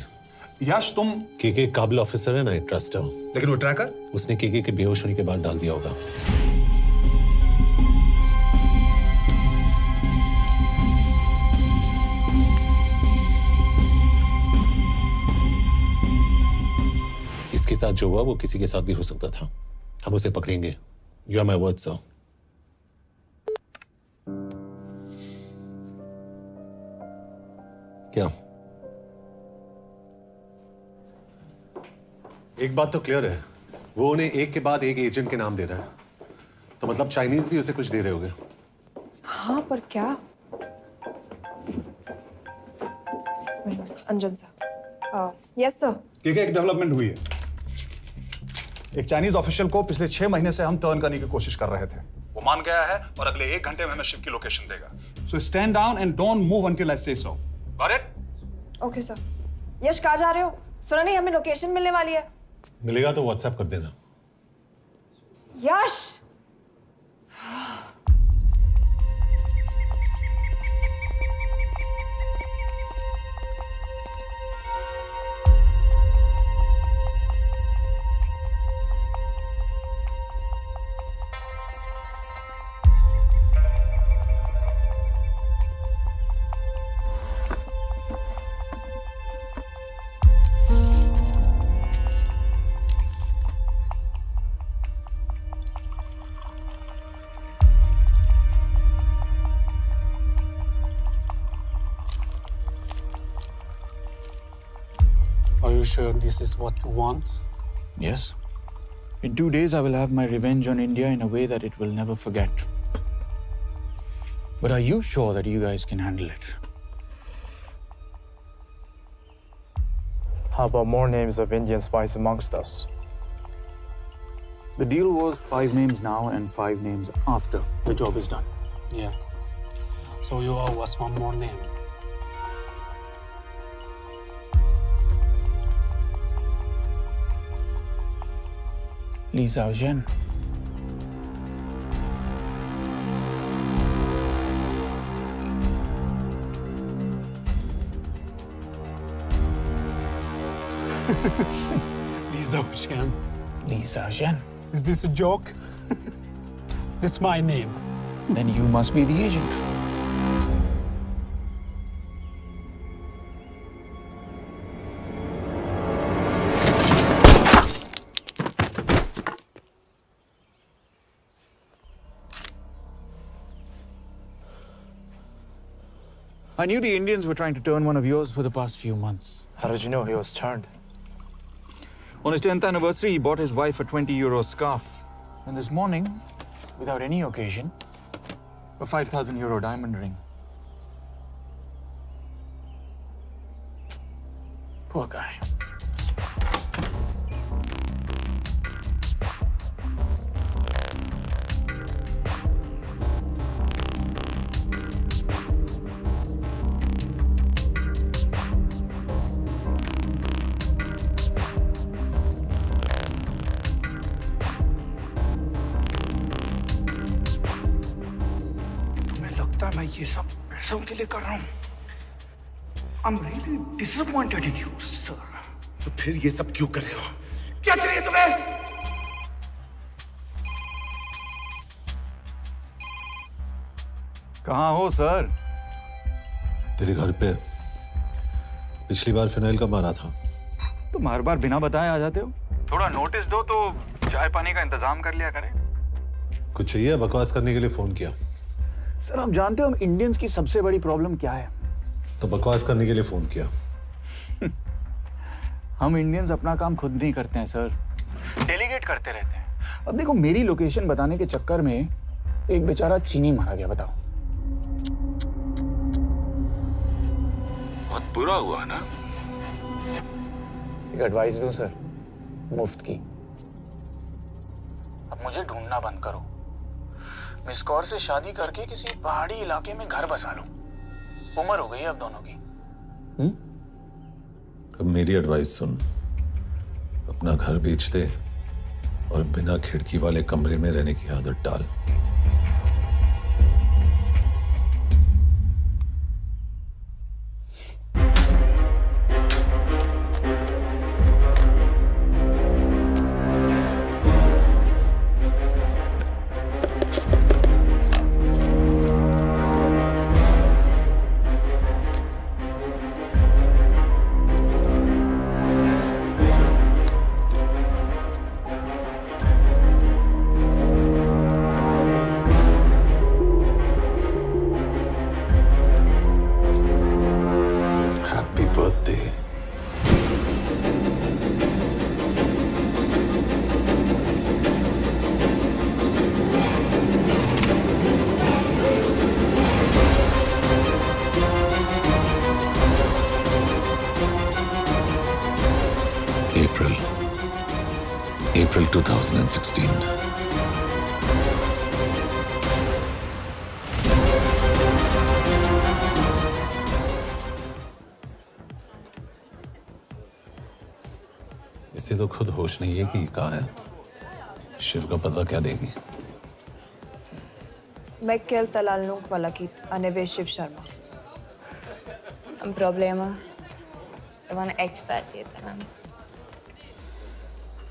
यश तुम केके काबिल ऑफिसर है ना, आई ट्रस्ट हूं। लेकिन वो ट्रैकर? उसने केके के बेहोश होने के बाद डाल दिया होगा। इसके साथ जो हुआ वो किसी के साथ भी हो सकता था। हम उसे पकड़ेंगे। You are my word sir. क्या? एक बात तो क्लियर है, वो उन्हें एक के बाद एक एजेंट के नाम दे रहा है, तो मतलब चाइनीज भी उसे कुछ दे रहे होंगे। हाँ, पर क्या? Anjan sir. Yes sir. KK एक डेवलपमेंट हुई है। एक चाइनीज ऑफिशियल को पिछले 6 महीने से हम टर्न करने की कोशिश कर रहे थे। वो मान गया है और अगले 1 घंटे में हमें शिप की लोकेशन देगा। So stand down and don't move until I say so. Got it? Okay sir. Yash, कहाँ जा रहे हो? सुना नहीं, हमें लोकेशन मिलने वाली है। मिलेगा तो व्हाट्सएप कर देना। यश! Are you sure this is what you want? Yes. In 2 days, I will have my revenge on India in a way that it will never forget. But are you sure that you guys can handle it? How about more names of Indian spies amongst us? The deal was 5 names now and 5 names after the job is done. Yeah. So you owe us one more name. Li Xiaozhen. Li Xiaozhen. Li Xiaozhen. Is this a joke? That's my name. Then you must be the agent. I knew the Indians were trying to turn one of yours for the past few months. How did you know he was turned? On his 10th anniversary, he bought his wife a 20-euro scarf. And this morning, without any occasion, a 5,000-euro diamond ring. Poor guy. मैं ये सब पैसों के लिए कर रहा हूँ। I'm really disappointed in you, sir. तो फिर ये सब क्यों कर रहे हो? क्या चाहिए तुम्हें? कहाँ हो सर? तेरे घर पे। पिछली बार फिनाइल का मारा था। तुम हर बार बिना बताए आ जाते हो। थोड़ा नोटिस दो तो चाय पानी का इंतजाम कर लिया करें। कुछ चाहिए? बकवास करने के लिए फोन किया। सर, आप जानते हो हम इंडियंस की सबसे बड़ी प्रॉब्लम क्या है? तो बकवास करने के लिए फोन किया। हम इंडियंस अपना काम खुद नहीं करते हैं सर, डेलीगेट करते रहते हैं। अब देखो, मेरी लोकेशन बताने के चक्कर में एक बेचारा चीनी मारा गया, बताओ। बहुत बुरा हुआ ना? एक एडवाइस दूं सर, मुफ्त की। अब मुझे ढूंढना बंद करो। मिस कौर से शादी करके किसी पहाड़ी इलाके में घर बसा लो। उम्र हो गई है अब दोनों की। अब मेरी एडवाइस सुन। अपना घर बेच दे और बिना खिड़की वाले कमरे में रहने की आदत डाल। 2016. इसे तो खुद होश नहीं है कि कहाँ है। शिव का पता क्या देगी? Mekkel találnunk valakit, a neve Shiv Sharma. Nem probléma. De van egy feltételem.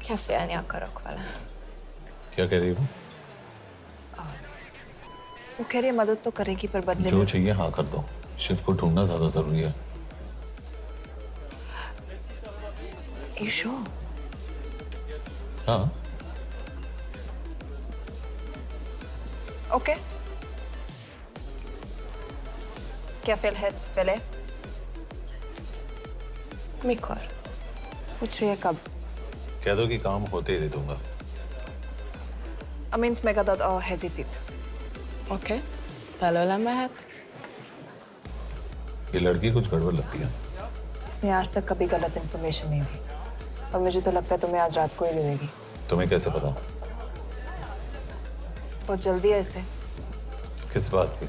Kefélni akarok vele. क्या कह रही हो? वो कह रही है मदद तो करेगी पर बदले जो में चाहिए हाँ कर दो। शिव को ढूंढना ज्यादा जरूरी है। You sure? हाँ। Okay. क्या félhetsz vele? Mikor? पूछ रही है कब? कह दो कि काम होते ही दे दूंगा। Amint megadod a hezitit. Oké. Felőlem mehet? ये लड़की कुछ गड़बड़ लगती है। इसने आज तक कभी गलत इन्फॉर्मेशन नहीं दी और मुझे तो लगता है तुम्हें आज रात को ही मिलेगी। तुम्हें कैसे पता? बहुत जल्दी है इसे। किस बात की?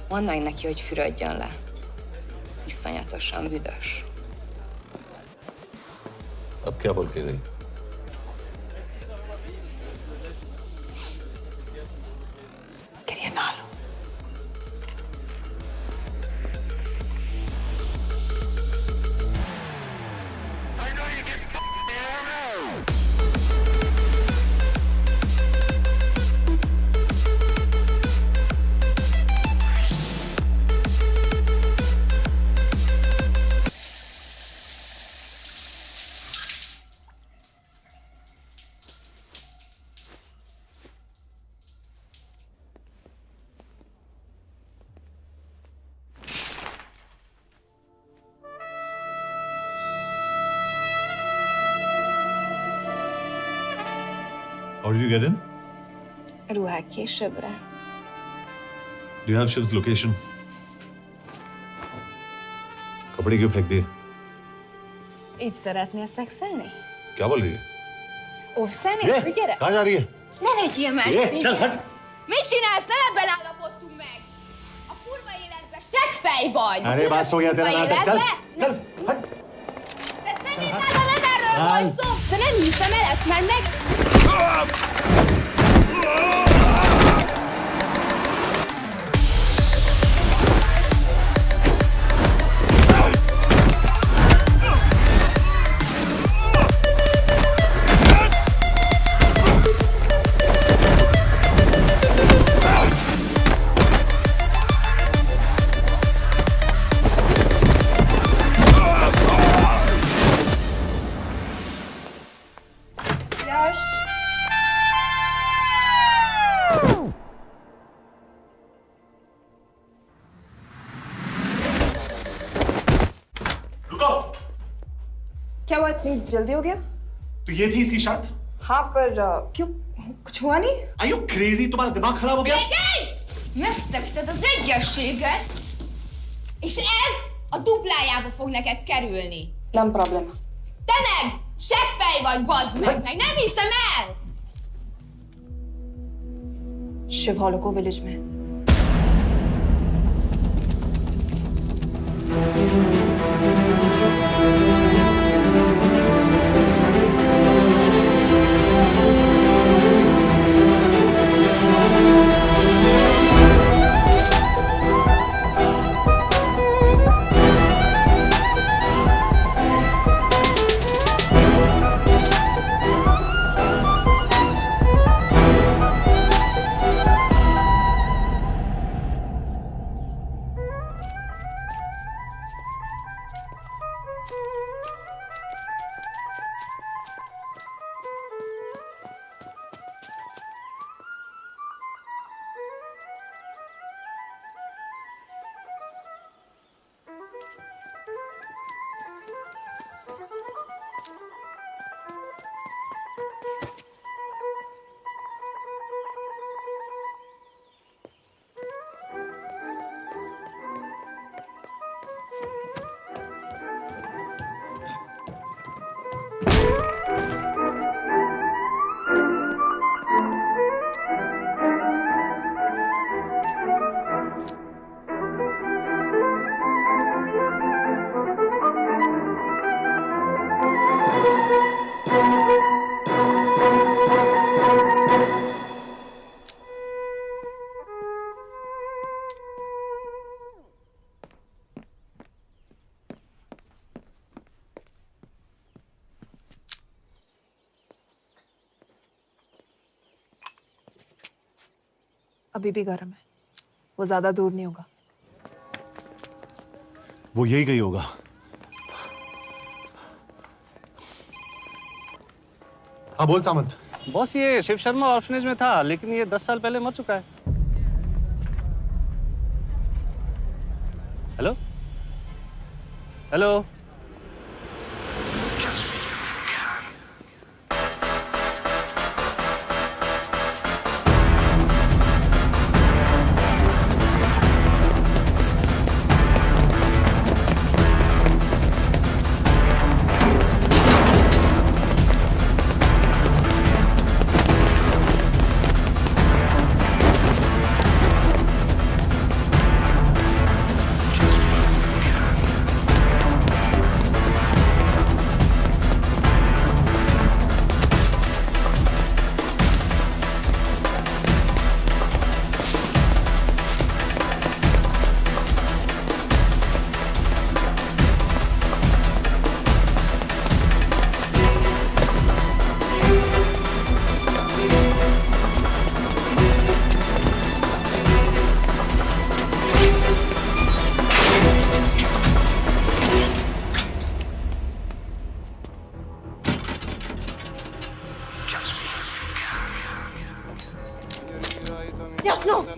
Mondd meg neki, hogy fürödjön le. Iszonyatosan büdös. अब क्या बोल के गई? करिए ना लो। How did you get in? Ruhák későbbre. Do you have Shiv's location? कपड़े क्यों फेंक दिए? Így szeretnél szexelni? क्या बोल रही है? Óvszerni? ये, Gyere! कहाँ जा रही है? Ne legyél már ये, színes! चल हट! Mit csinálsz? Nem ebben állapodtunk meg! A kurva életben seggfej vagy! अरे बात हो गया तेरा नाटक, चल! चल! De szerintem nem erről van szó! De nem hiszem el ezt, mert meg... यश रुको। क्या हुआ इतनी जल्दी हो गया? तो ये थी इसकी शर्त? हाँ पर क्यों कुछ हुआ नहीं? Are you crazy? तुम्हारा दिमाग खराब हो गया? Megszegted az egyességet, és ez a duplájába fog neked kerülni. Nem probléma. Te meg seggfej vagy, bazd meg nem hiszem el! Shiv हॉलोको विलेज में। अभी भी गर्म है, वो ज्यादा दूर नहीं होगा। वो यही गई होगा। हाँ बोल सामंत। बॉस ये शिव शर्मा ऑर्फनेज में था, लेकिन ये 10 साल पहले मर चुका है। Hello hello.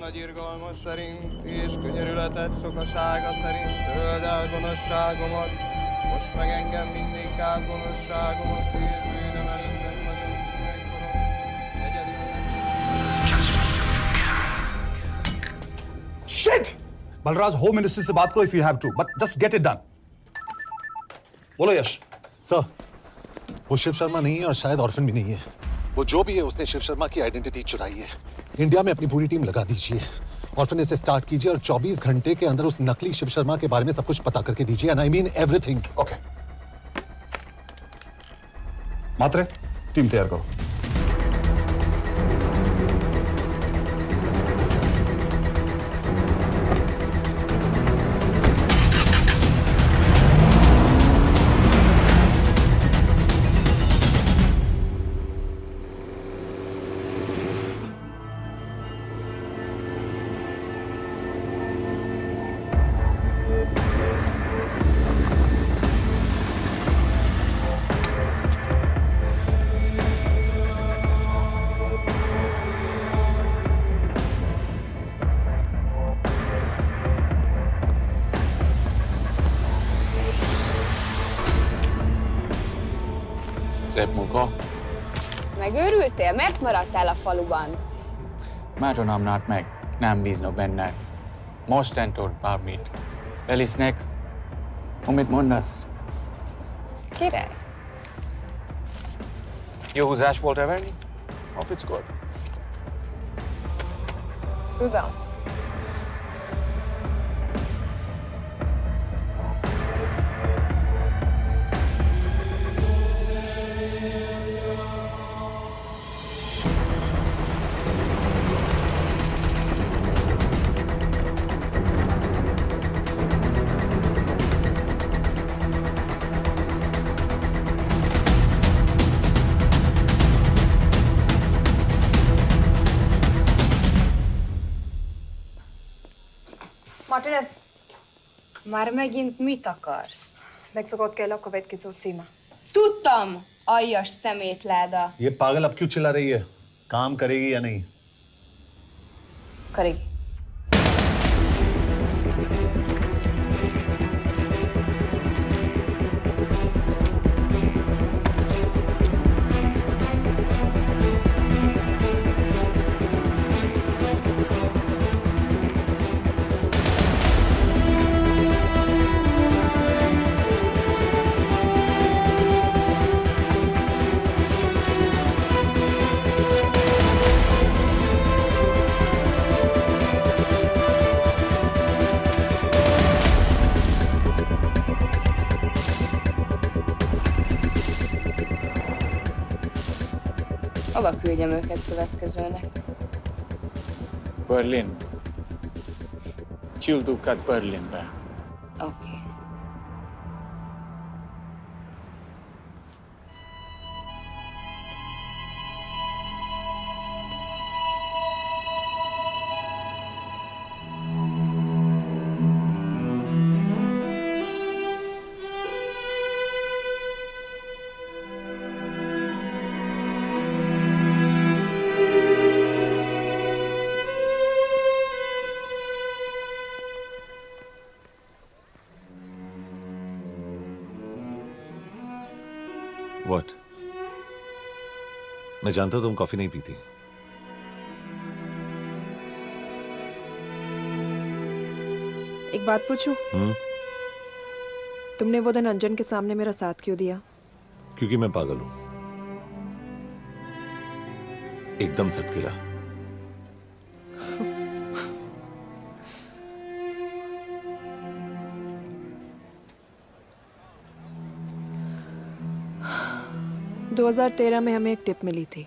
Nagy irgalmas szerint és könyörületet sokasága szerint töröld el gonoszságomat, most meg engem mindinkább gonoszságomat, és bűnöm elintem nagyon megkorom, Shit! Balraj, home ministry से बात करो if you have to, but just get it done. बोलो यश। Sir, वो शिव शर्मा नहीं है और शायद orphan भी नहीं है। वो जो भी है उसने शिव शर्मा की आइडेंटिटी चुराई है। इंडिया में अपनी पूरी टीम लगा दीजिए, ऑर्फनेज से स्टार्ट कीजिए और 24 घंटे के अंदर उस नकली शिव शर्मा के बारे में सब कुछ पता करके दीजिए। And I mean everything. Okay. Mhatre, team तैयार करो। Szép munka. Megőrültél? Miért maradtál a faluban? Mátonamnát meg. Nem bíznak benned. Mostantól bármit. Elisnek, amit mondasz. Király. Jó húzás volt everni? Off it's good. Tudom. Martinez, Már megint mit akarsz? megszokott kell a Kuwait ki címa. Tudtam, aljas szemétláda. ये पागल अब क्यों चिल्ला रही है? काम करेगी या नहीं? करेगी। Hova küldjem őket következőnek? Berlin. Küldőket Berlinbe. Oké. मैं जानता हूं तुम कॉफी नहीं पीती। एक बात पूछूं? तुमने वो दिन अंजन के सामने मेरा साथ क्यों दिया? क्योंकि मैं पागल हूं, एकदम सटकिला। – 2013 में हमें एक टिप मिली थी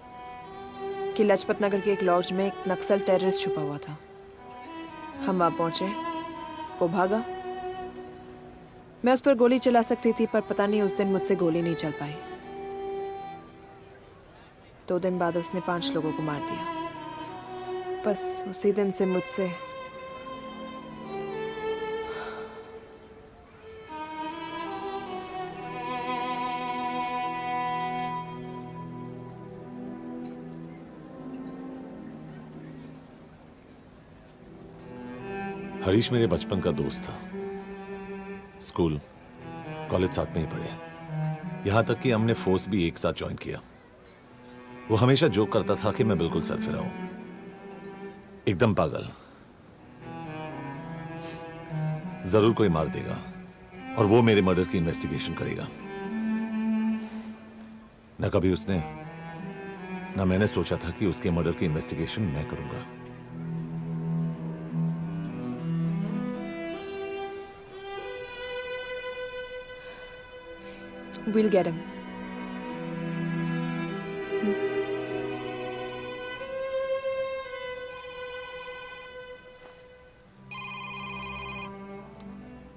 कि लाजपत नगर के एक लॉज में एक नक्सल टेररिस्ट छुपा हुआ था। हम वहां पहुंचे, वो भागा। मैं उस पर गोली चला सकती थी, पर पता नहीं उस दिन मुझसे गोली नहीं चल पाई। 2 दिन बाद उसने 5 लोगों को मार दिया। बस उसी दिन से मुझसे हरीश मेरे बचपन का दोस्त था। स्कूल कॉलेज साथ में ही पढ़े, यहां तक कि हमने फोर्स भी एक साथ ज्वाइन किया। वो हमेशा जोक करता था कि मैं बिल्कुल सरफिरा हूं, एकदम पागल। जरूर कोई मार देगा और वो मेरे मर्डर की इन्वेस्टिगेशन करेगा। न कभी उसने, न मैंने सोचा था कि उसके मर्डर की इन्वेस्टिगेशन मैं करूंगा। We'll get him.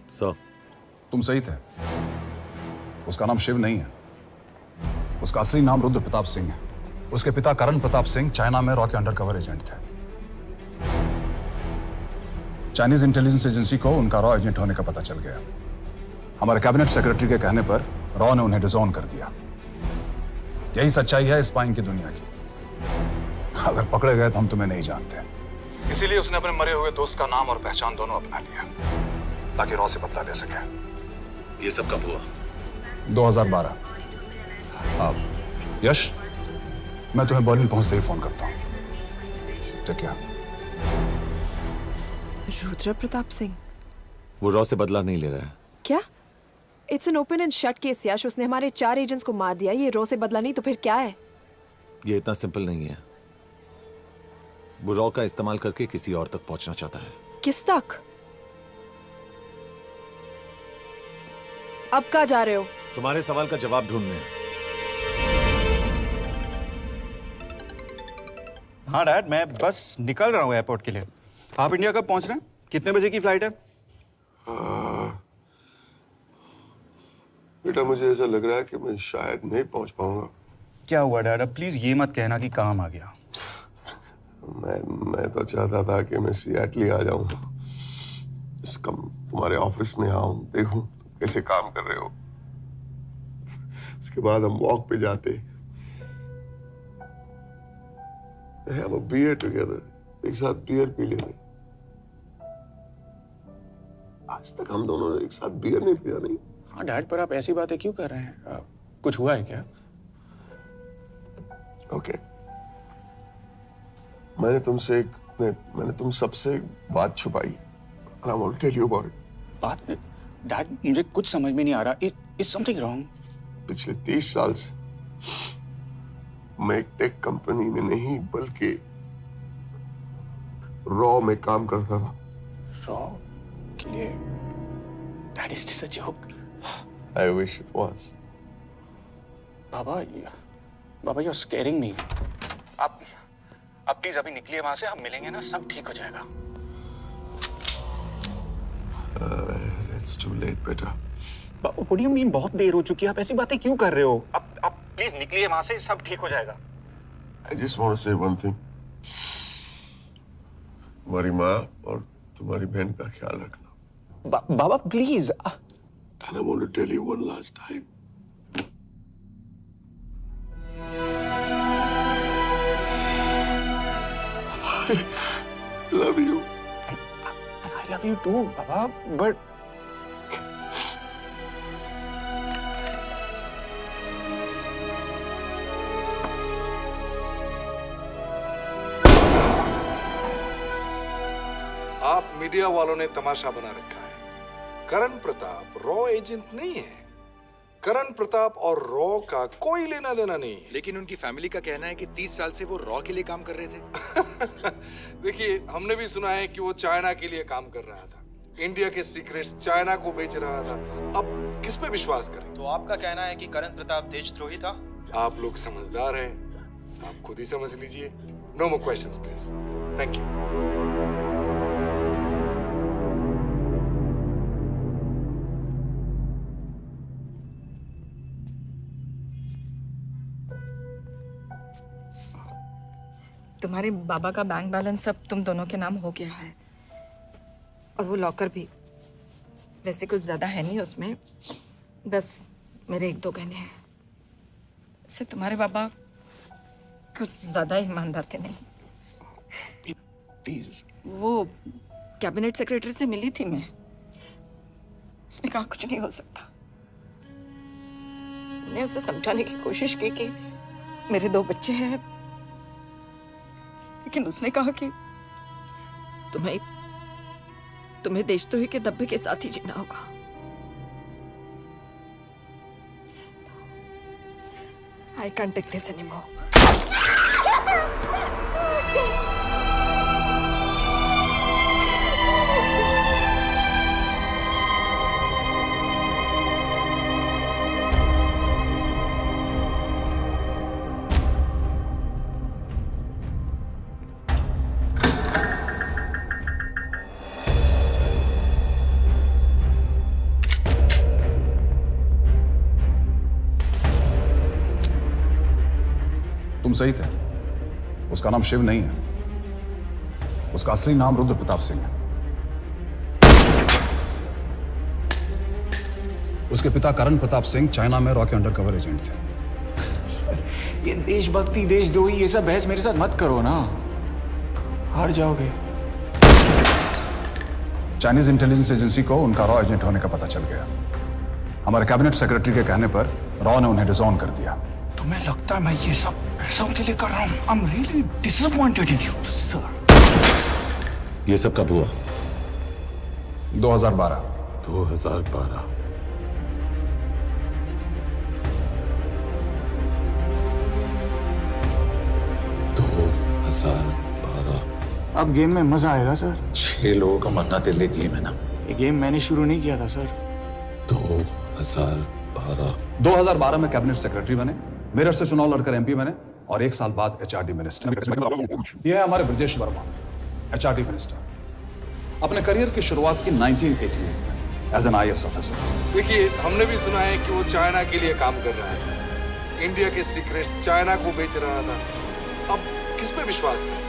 सर, तुम सही थे। उसका नाम शिव नहीं है, उसका असली नाम रुद्र प्रताप सिंह है। उसके पिता करण प्रताप सिंह चाइना में रॉ के अंडरकवर एजेंट थे। चाइनीज इंटेलिजेंस एजेंसी को उनका रॉ एजेंट होने का पता चल गया। हमारे कैबिनेट सेक्रेटरी के कहने पर रॉ ने उन्हें डिसऑन कर दिया। यही सच्चाई है स्पाइंग की दुनिया की। अगर पकड़े गए तो हम तुम्हें नहीं जानते, इसीलिए उसने अपने मरे हुए दोस्त का नाम और पहचान दोनों अपना लिया ताकि रॉ से बदला ले सके। ये सब कब हुआ? 2012। अब यश, मैं तुम्हें बर्लिन पहुंचते ही फोन करता हूं। ठीक है। रुद्र प्रताप सिंह वो रॉ से बदला नहीं ले रहा है। क्या? It's an open and shut case Yash. उसने हमारे 4 एजेंट्स को मार दिया। ये रॉ से बदला नहीं तो फिर क्या है? ये इतना सिंपल नहीं है। वो रॉ का इस्तेमाल करके किसी और तक पहुंचना चाहता है। किस तक? अब कहाँ जा रहे हो? तुम्हारे सवाल का जवाब ढूंढने। हाँ डैड, मैं बस निकल रहा हूँ एयरपोर्ट के लिए। आप इंडिया कब पहुंच रहे हैं? कितने बजे की फ्लाइट है? बेटा, मुझे ऐसा लग रहा है कि मैं शायद नहीं पहुंच पाऊंगा। क्या हुआ डैड? अब प्लीज ये मत कहना कि काम आ गया। मैं तो चाहता था कि मैं सिएटल आ जाऊं, तुम्हारे ऑफिस में आऊं, देखूं कैसे काम कर रहे हो। उसके बाद हम वॉक पे जाते, have a beer together, एक साथ बियर पी लेते। आज तक हम दोनों ने एक साथ बियर नहीं पिया। नहीं। हाँ डैड, पर आप ऐसी बातें क्यों कर रहे हैं? कुछ हुआ है क्या? ओके। मैंने तुम सबसे एक बात छुपाई। And I want to tell you about it. बात में डैड, मुझे कुछ समझ में नहीं आ रहा। Is something wrong? पिछले 30 साल से मैं एक टेक कंपनी में नहीं बल्कि रॉ में काम करता था। रॉ के लिए? Dad, is this a joke? I wish it was. Baba, you're scaring me. आप प्लीज अभी निकलिए वहां से, हम मिलेंगे ना, सब ठीक हो जाएगा। It's too late, बेटा। What do you mean बहुत देर हो चुकी है? आप ऐसी बातें क्यों कर रहे हो? आप प्लीज निकलिए वहां से, सब ठीक हो जाएगा। I just want to say one thing. तुम्हारी माँ और तुम्हारी बहन का ख्याल रखना। बाबा please. And I want to tell you one last time. I love you. And I love you too, Baba, but आप मीडिया वालों ने तमाशा बना रखा है। करण प्रताप रॉ एजेंट नहीं है। करण प्रताप और रॉ का कोई लेना देना नहीं है। लेकिन उनकी फैमिली का कहना है कि 30 साल से वो रॉ के लिए काम कर रहे थे। देखिए, हमने भी सुना है कि वो चाइना के लिए काम कर रहा था, इंडिया के सीक्रेट्स चाइना को बेच रहा था। अब किस पे विश्वास करें? तो आपका कहना है कि करण प्रताप देशद्रोही था? आप लोग समझदार हैं, आप खुद ही समझ लीजिए। No more questions please. Thank you. तुम्हारे बाबा का बैंक बैलेंस सब तुम दोनों के नाम हो गया है, और वो लॉकर भी। वैसे कुछ ज्यादा है नहीं उसमें, बस मेरे 1-2 गहने हैं। वैसे तुम्हारे बाबा कुछ ज्यादा ईमानदार थे नहीं। प्लीज। वो कैबिनेट सेक्रेटरी से मिली थी मैं, उसने कहा कुछ नहीं हो सकता। मैंने उसे समझाने की कोशिश की कि मेरे 2 बच्चे हैं, लेकिन उसने कहा कि तुम्हें देशद्रोही के दब्बे के साथ ही जीना होगा। I can't take this anymore. तुम सही थे। उसका नाम शिव नहीं है, उसका असली नाम रुद्र प्रताप सिंह है। उसके पिता करण प्रताप सिंह चाइना में रॉ के अंडरकवर एजेंट थे। ये देशभक्ति देशद्रोही ये सब बहस मेरे साथ मत करो ना, हार जाओगे। चाइनीज इंटेलिजेंस एजेंसी को उनका रॉ एजेंट होने का पता चल गया। हमारे कैबिनेट सेक्रेटरी के कहने पर रॉ ने उन्हें डिसऑन कर दिया। तुम्हें लगता है मैं ये सब पैसों के लिए कर रहा हूँ? I'm really disappointed in you, sir. ये सब कब हुआ? 2012। 2012। अब गेम में मजा आएगा सर। 6 लोगों का मरना तेरे लिए गेम है ना? ये गेम मैंने शुरू नहीं किया था सर। 2012 में कैबिनेट सेक्रेटरी बने, मेरठ से चुनाव लड़कर एमपी बने, और 1 साल बाद एचआरडी मिनिस्टर। ये है हमारे ब्रजेश वर्मा, एचआरडी मिनिस्टर। अपने करियर की शुरुआत की 1988 में एज एन IAS ऑफिसर। देखिए, हमने भी सुना है कि वो चाइना के लिए काम कर रहा था, इंडिया के सीक्रेट्स चाइना को बेच रहा था। अब किस पे विश्वास करें?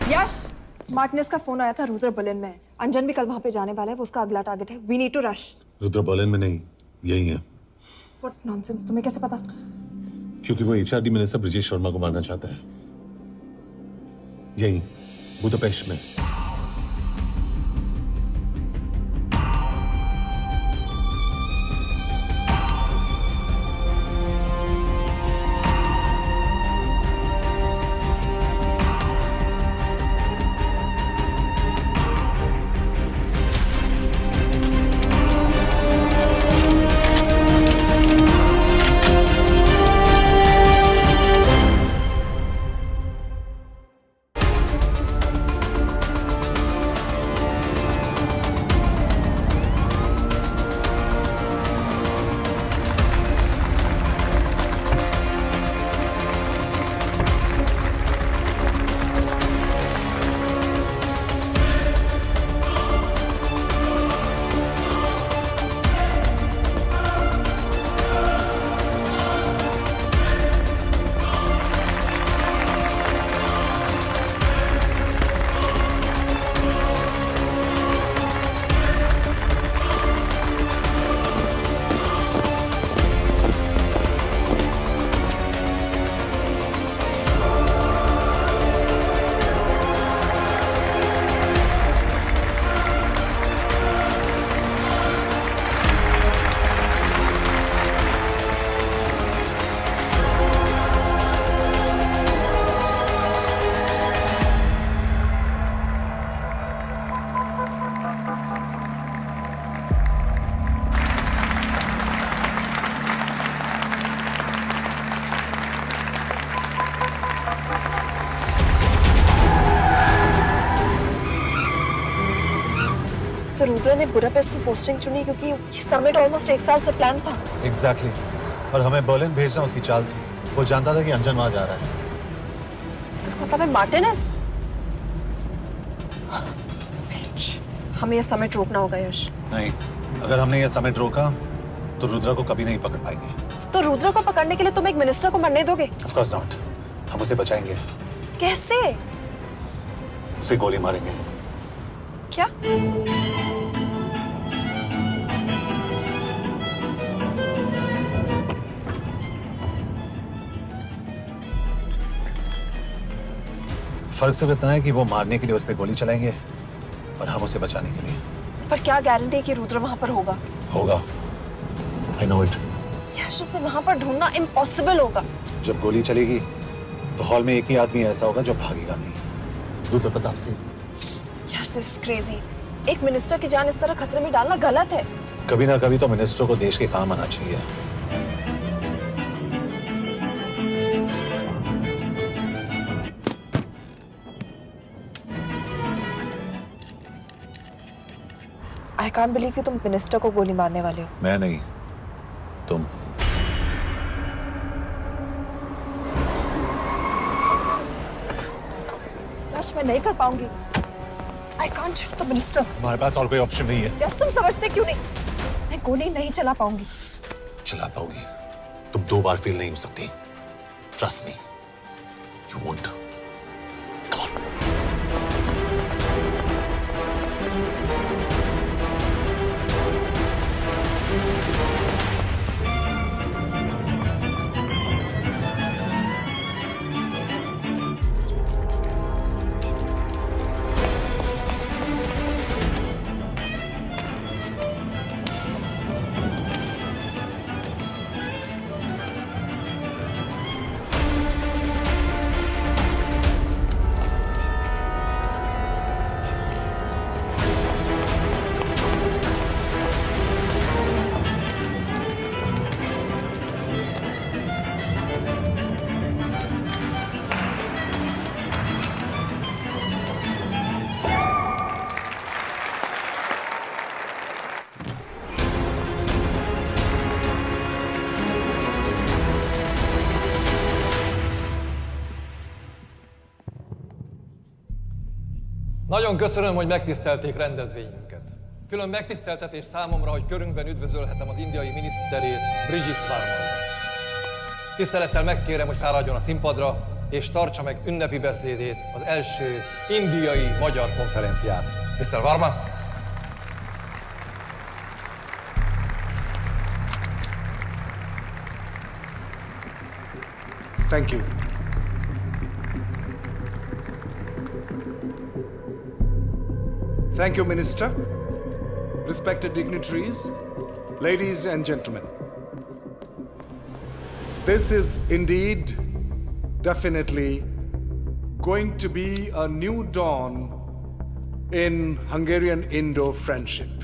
यश, मार्टिनेस का फोन आया था रुद्र बर्लिन में। अंजन भी कल वहां पे जाने वाला है, वो उसका अगला टारगेट है। We need to rush. Rudra Berlin में नहीं, यही है। व्हाट नॉनसेंस, तुम्हें कैसे पता? क्योंकि वो एचआरडी मिनिस्टर ब्रजेश शर्मा को मारना चाहता है, यही बुदापेस्ट में। तो रुद्र ने बुडापेस्ट की पोस्टिंग चुनी क्योंकि ये समिट ऑलमोस्ट 1 साल से प्लान था। एग्जैक्टली और हमें बर्लिन भेजना उसकी चाल थी। वो जानता था कि अंजन वहां जा रहा है। इसका मतलब है मार्टिनेज। हमें ये समिट रोकना होगा यश। नहीं, अगर हमने ये समिट रोका तो रुद्रा को कभी नहीं पकड़ पाएंगे। तो रुद्र को पकड़ने के लिए तुम एक मिनिस्टर को मरने दोगे? Of course not. हम उसे बचाएंगे। कैसे? उसे गोली मारेंगे। क्या? फर्क सिर्फ इतना है कि वो मारने के लिए उस पर गोली चलाएंगे और हम उसे बचाने के लिए। पर क्या गारंटी है कि रुद्र वहां पर होगा? होगा। I know it। यश, उसे वहां पर ढूंढना इम्पॉसिबल होगा। जब गोली चलेगी तो हॉल में एक ही आदमी ऐसा होगा जो भागेगा नहीं। रुद्र प्रताप सिंह। यश, दिस इज क्रेजी। एक मिनिस्टर की जान इस तरह खतरे में डालना गलत है। कभी ना कभी तो मिनिस्टर को देश के काम आना चाहिए। आई कांट बिलीव कि तुम मिनिस्टर को गोली मारने वाले हो। मैं नहीं, तुम। यश, मैं नहीं कर पाऊंगी। I can't shoot the minister. हमारे पास और कोई ऑप्शन नहीं है। यश, तुम समझते क्यों नहीं? मैं गोली नहीं चला पाऊंगी। चला पाओगी। तुम 2 बार फेल नहीं हो सकती। Trust me, you won't. Nagyon köszönöm, hogy megtisztelték rendezvényünket. Külön megtiszteltetés számomra, hogy körünkben üdvözölhetem az indiai miniszterét, Brigitte Varma. Tisztelettel megkérem, hogy fáradjon a színpadra, és tartsa meg ünnepi beszédét az első indiai-magyar konferenciát. Mr. Varma? Thank you. Thank you, Minister. Respected dignitaries, ladies and gentlemen. This is indeed, definitely, going to be a new dawn in Hungarian-Indo friendship.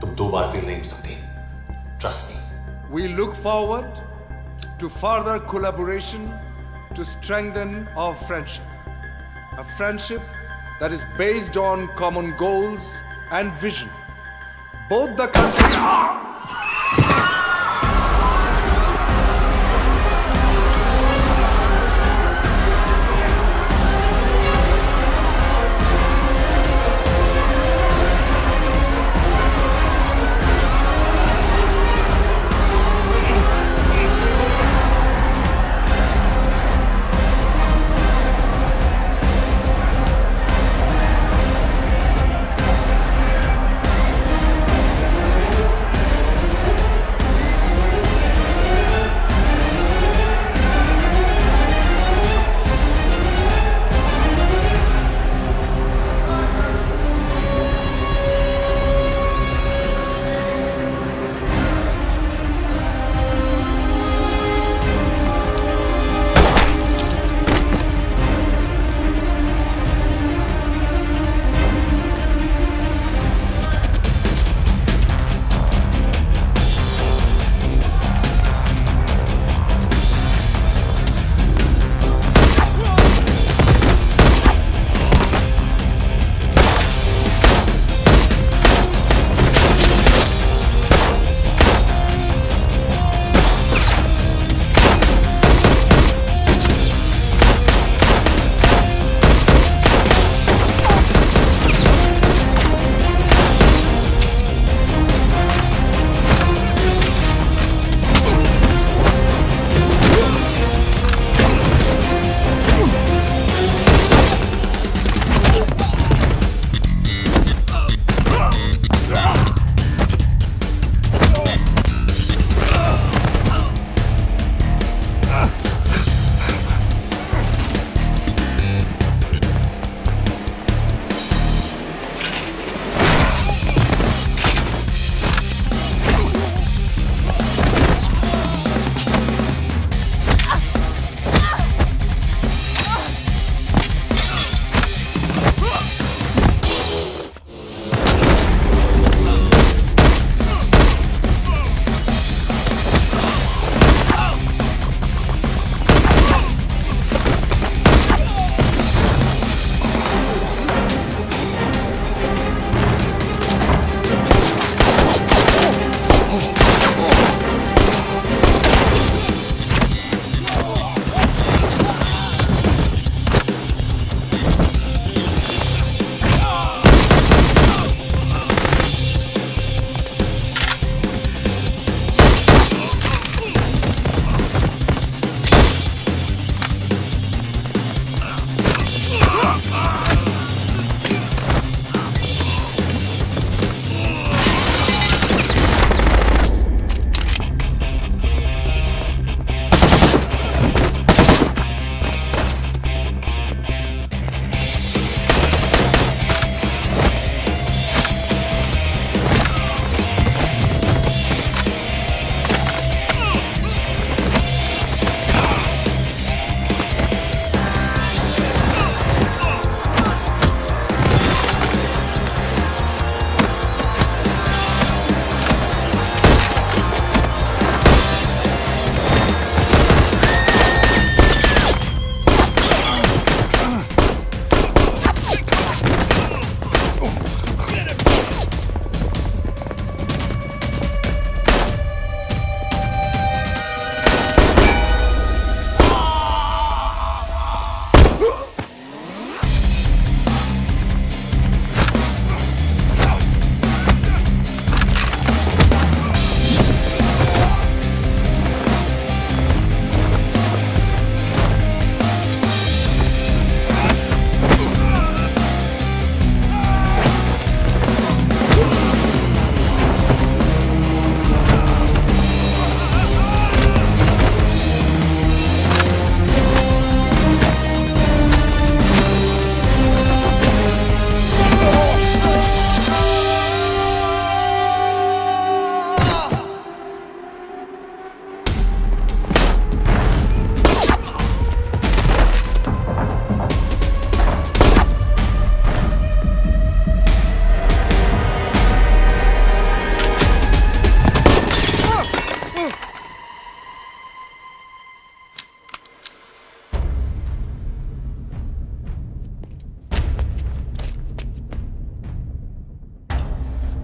तुम 2 बार fail नहीं हो सकती। Trust me. We look forward to further collaboration to strengthen our friendship. A friendship that is based on common goals and vision. Both the countries...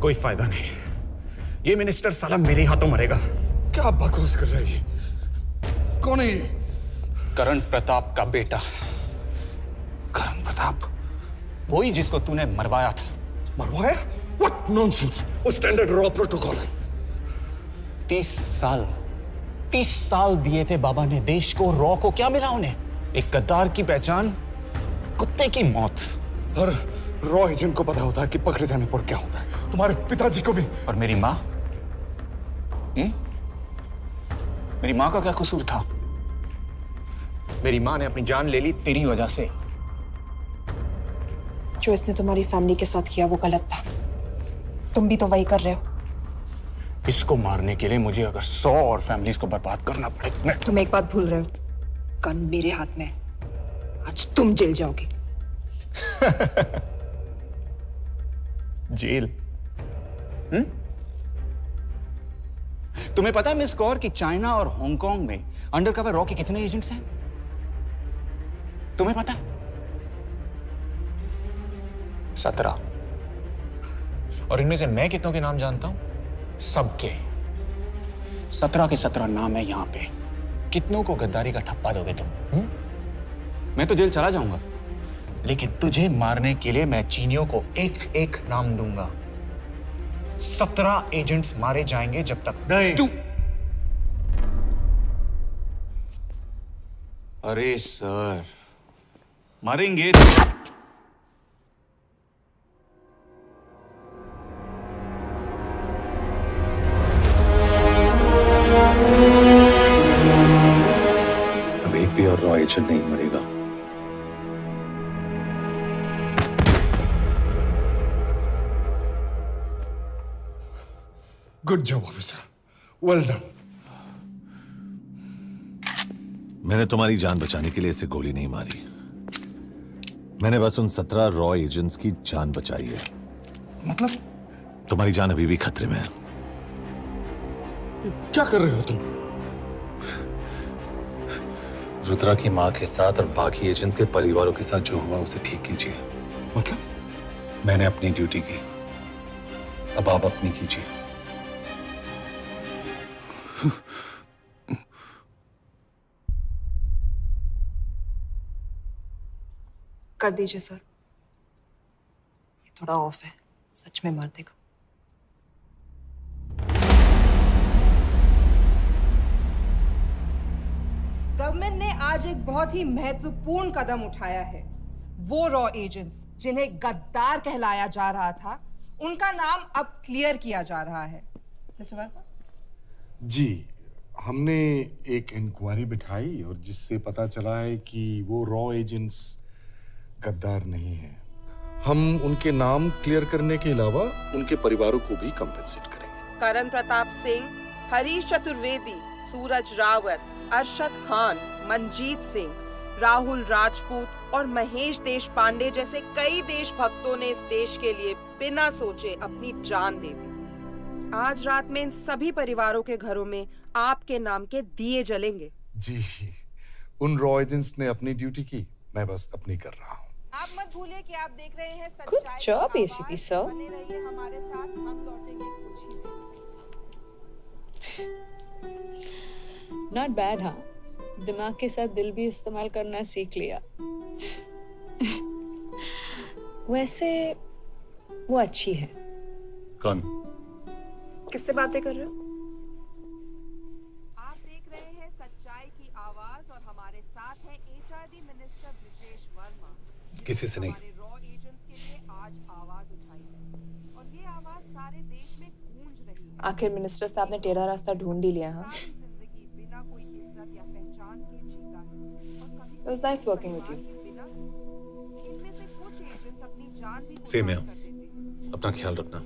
कोई फायदा नहीं। ये minister साला मेरे हाथों मरेगा। क्या बकवास कर रहा है ये? कौन है ये? करण प्रताप का बेटा। करण प्रताप? वही जिसको तूने मरवाया था। मरवाया? What nonsense! वो स्टैंडर्ड रॉ प्रोटोकॉल है। 30 साल दिए थे बाबा ने देश को। रॉ को क्या मिला उन्हें? एक गद्दार की पहचान, कुत्ते की मौत। हर रॉ एजेंट को पता होता है कि पकड़े जाने पर क्या होता है। तुम्हारे पिताजी को भी। और मेरी माँ? मेरी माँ का क्या कसूर था? मेरी माँ ने अपनी जान ले ली तेरी वजह से। जो इसने तुम्हारी फैमिली के साथ किया वो गलत था। तुम भी तो वही कर रहे हो। इसको मारने के लिए मुझे अगर 100 और फैमिलीज को बर्बाद करना पड़े। तुम एक बात भूल रहे हो, गन मेरे हाथ में। आज तुम जेल जाओगे। जेल? तुम्हें पता है मिस कौर कि चाइना और हांगकांग में अंडरकवर रॉ के कितने एजेंट्स हैं? तुम्हें पता है? 17। और इनमें से मैं कितनों के नाम जानता हूं? सबके। 17 के 17 नाम है यहां पे। कितनों को गद्दारी का ठप्पा दोगे तुम? मैं तो जेल चला जाऊंगा, लेकिन तुझे मारने के लिए मैं चीनियों को एक एक नाम दूंगा। 17 एजेंट्स मारे जाएंगे जब तक नहीं। तू। अरे सर, मारेंगे। अब एक भी और रॉ एजेंट नहीं मरेगा। Good job officer, well done. मैंने तुम्हारी जान बचाने के लिए इसे गोली नहीं मारी। मैंने बस उन 17 रॉ एजेंट्स की जान बचाई है। मतलब? तुम्हारी जान अभी भी खतरे में है। क्या कर रहे हो तुम? रुद्रा की मां के साथ और बाकी एजेंट्स के परिवारों के साथ जो हुआ उसे ठीक कीजिए। मतलब? मैंने अपनी ड्यूटी की, अब आप अपनी कीजिए। कर दीजिए सर, ये थोड़ा ऑफ है, सच में मार देगा। गवर्नमेंट ने आज एक बहुत ही महत्वपूर्ण कदम उठाया है। वो रॉ एजेंट्स जिन्हें गद्दार कहलाया जा रहा था, उनका नाम अब क्लियर किया जा रहा है। मिस्टर वर्मा? जी, हमने एक इंक्वायरी बिठाई और जिससे पता चला है कि वो रॉ एजेंट्स गद्दार नहीं है। हम उनके नाम क्लियर करने के अलावा उनके परिवारों को भी कंपेंसेट करेंगे। करण प्रताप सिंह, हरीश चतुर्वेदी, सूरज रावत, अरशद खान, मनजीत सिंह, राहुल राजपूत और महेश देशपांडे जैसे कई देशभक्तों ने इस देश के लिए बिना सोचे अपनी जान दे दी। आज रात में इन सभी परिवारों के घरों में आपके नाम के दिए जलेंगे। जी, उन रॉ एजेंट्स ने अपनी ड्यूटी की, मैं बस अपनी कर रहा हूँ। आप मत भूलिए कि आप देख रहे हैं Good job, ACP sir. बने रहिए हमारे साथ, हम लौटेंगे कुछ ही देर। Not bad, हाँ? दिमाग के साथ दिल भी इस्तेमाल करना सीख लिया। वैसे वो अच्छी है। कौन? किससे बातें कर रहे हो? आप देख रहे हैं सच्चाई की आवाज और हमारे साथ है एचआरडी मिनिस्टर ब्रिजेश वर्मा। किसी से नहीं। हमारे रॉ एजेंट्स के लिए आज आवाज उठाई है और ये आवाज सारे देश में गूंज रही है। आखिर मिनिस्टर साहब ने टेढ़ा रास्ता ढूंढ ही लिया। हाँ, जिंदगी बिना कोई इज्जत या पहचान के जीता है और कभी It was nice working with you. इनमें से कुछ एजेंट्स अपनी जान भी सेम है। अपना ख्याल रखना।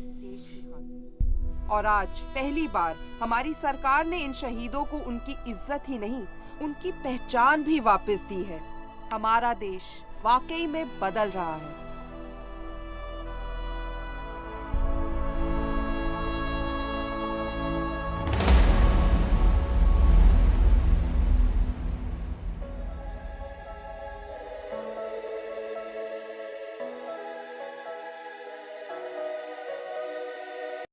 और आज पहली बार हमारी सरकार ने इन शहीदों को उनकी इज्जत ही नहीं, उनकी पहचान भी वापस दी है। हमारा देश वाकई में बदल रहा है।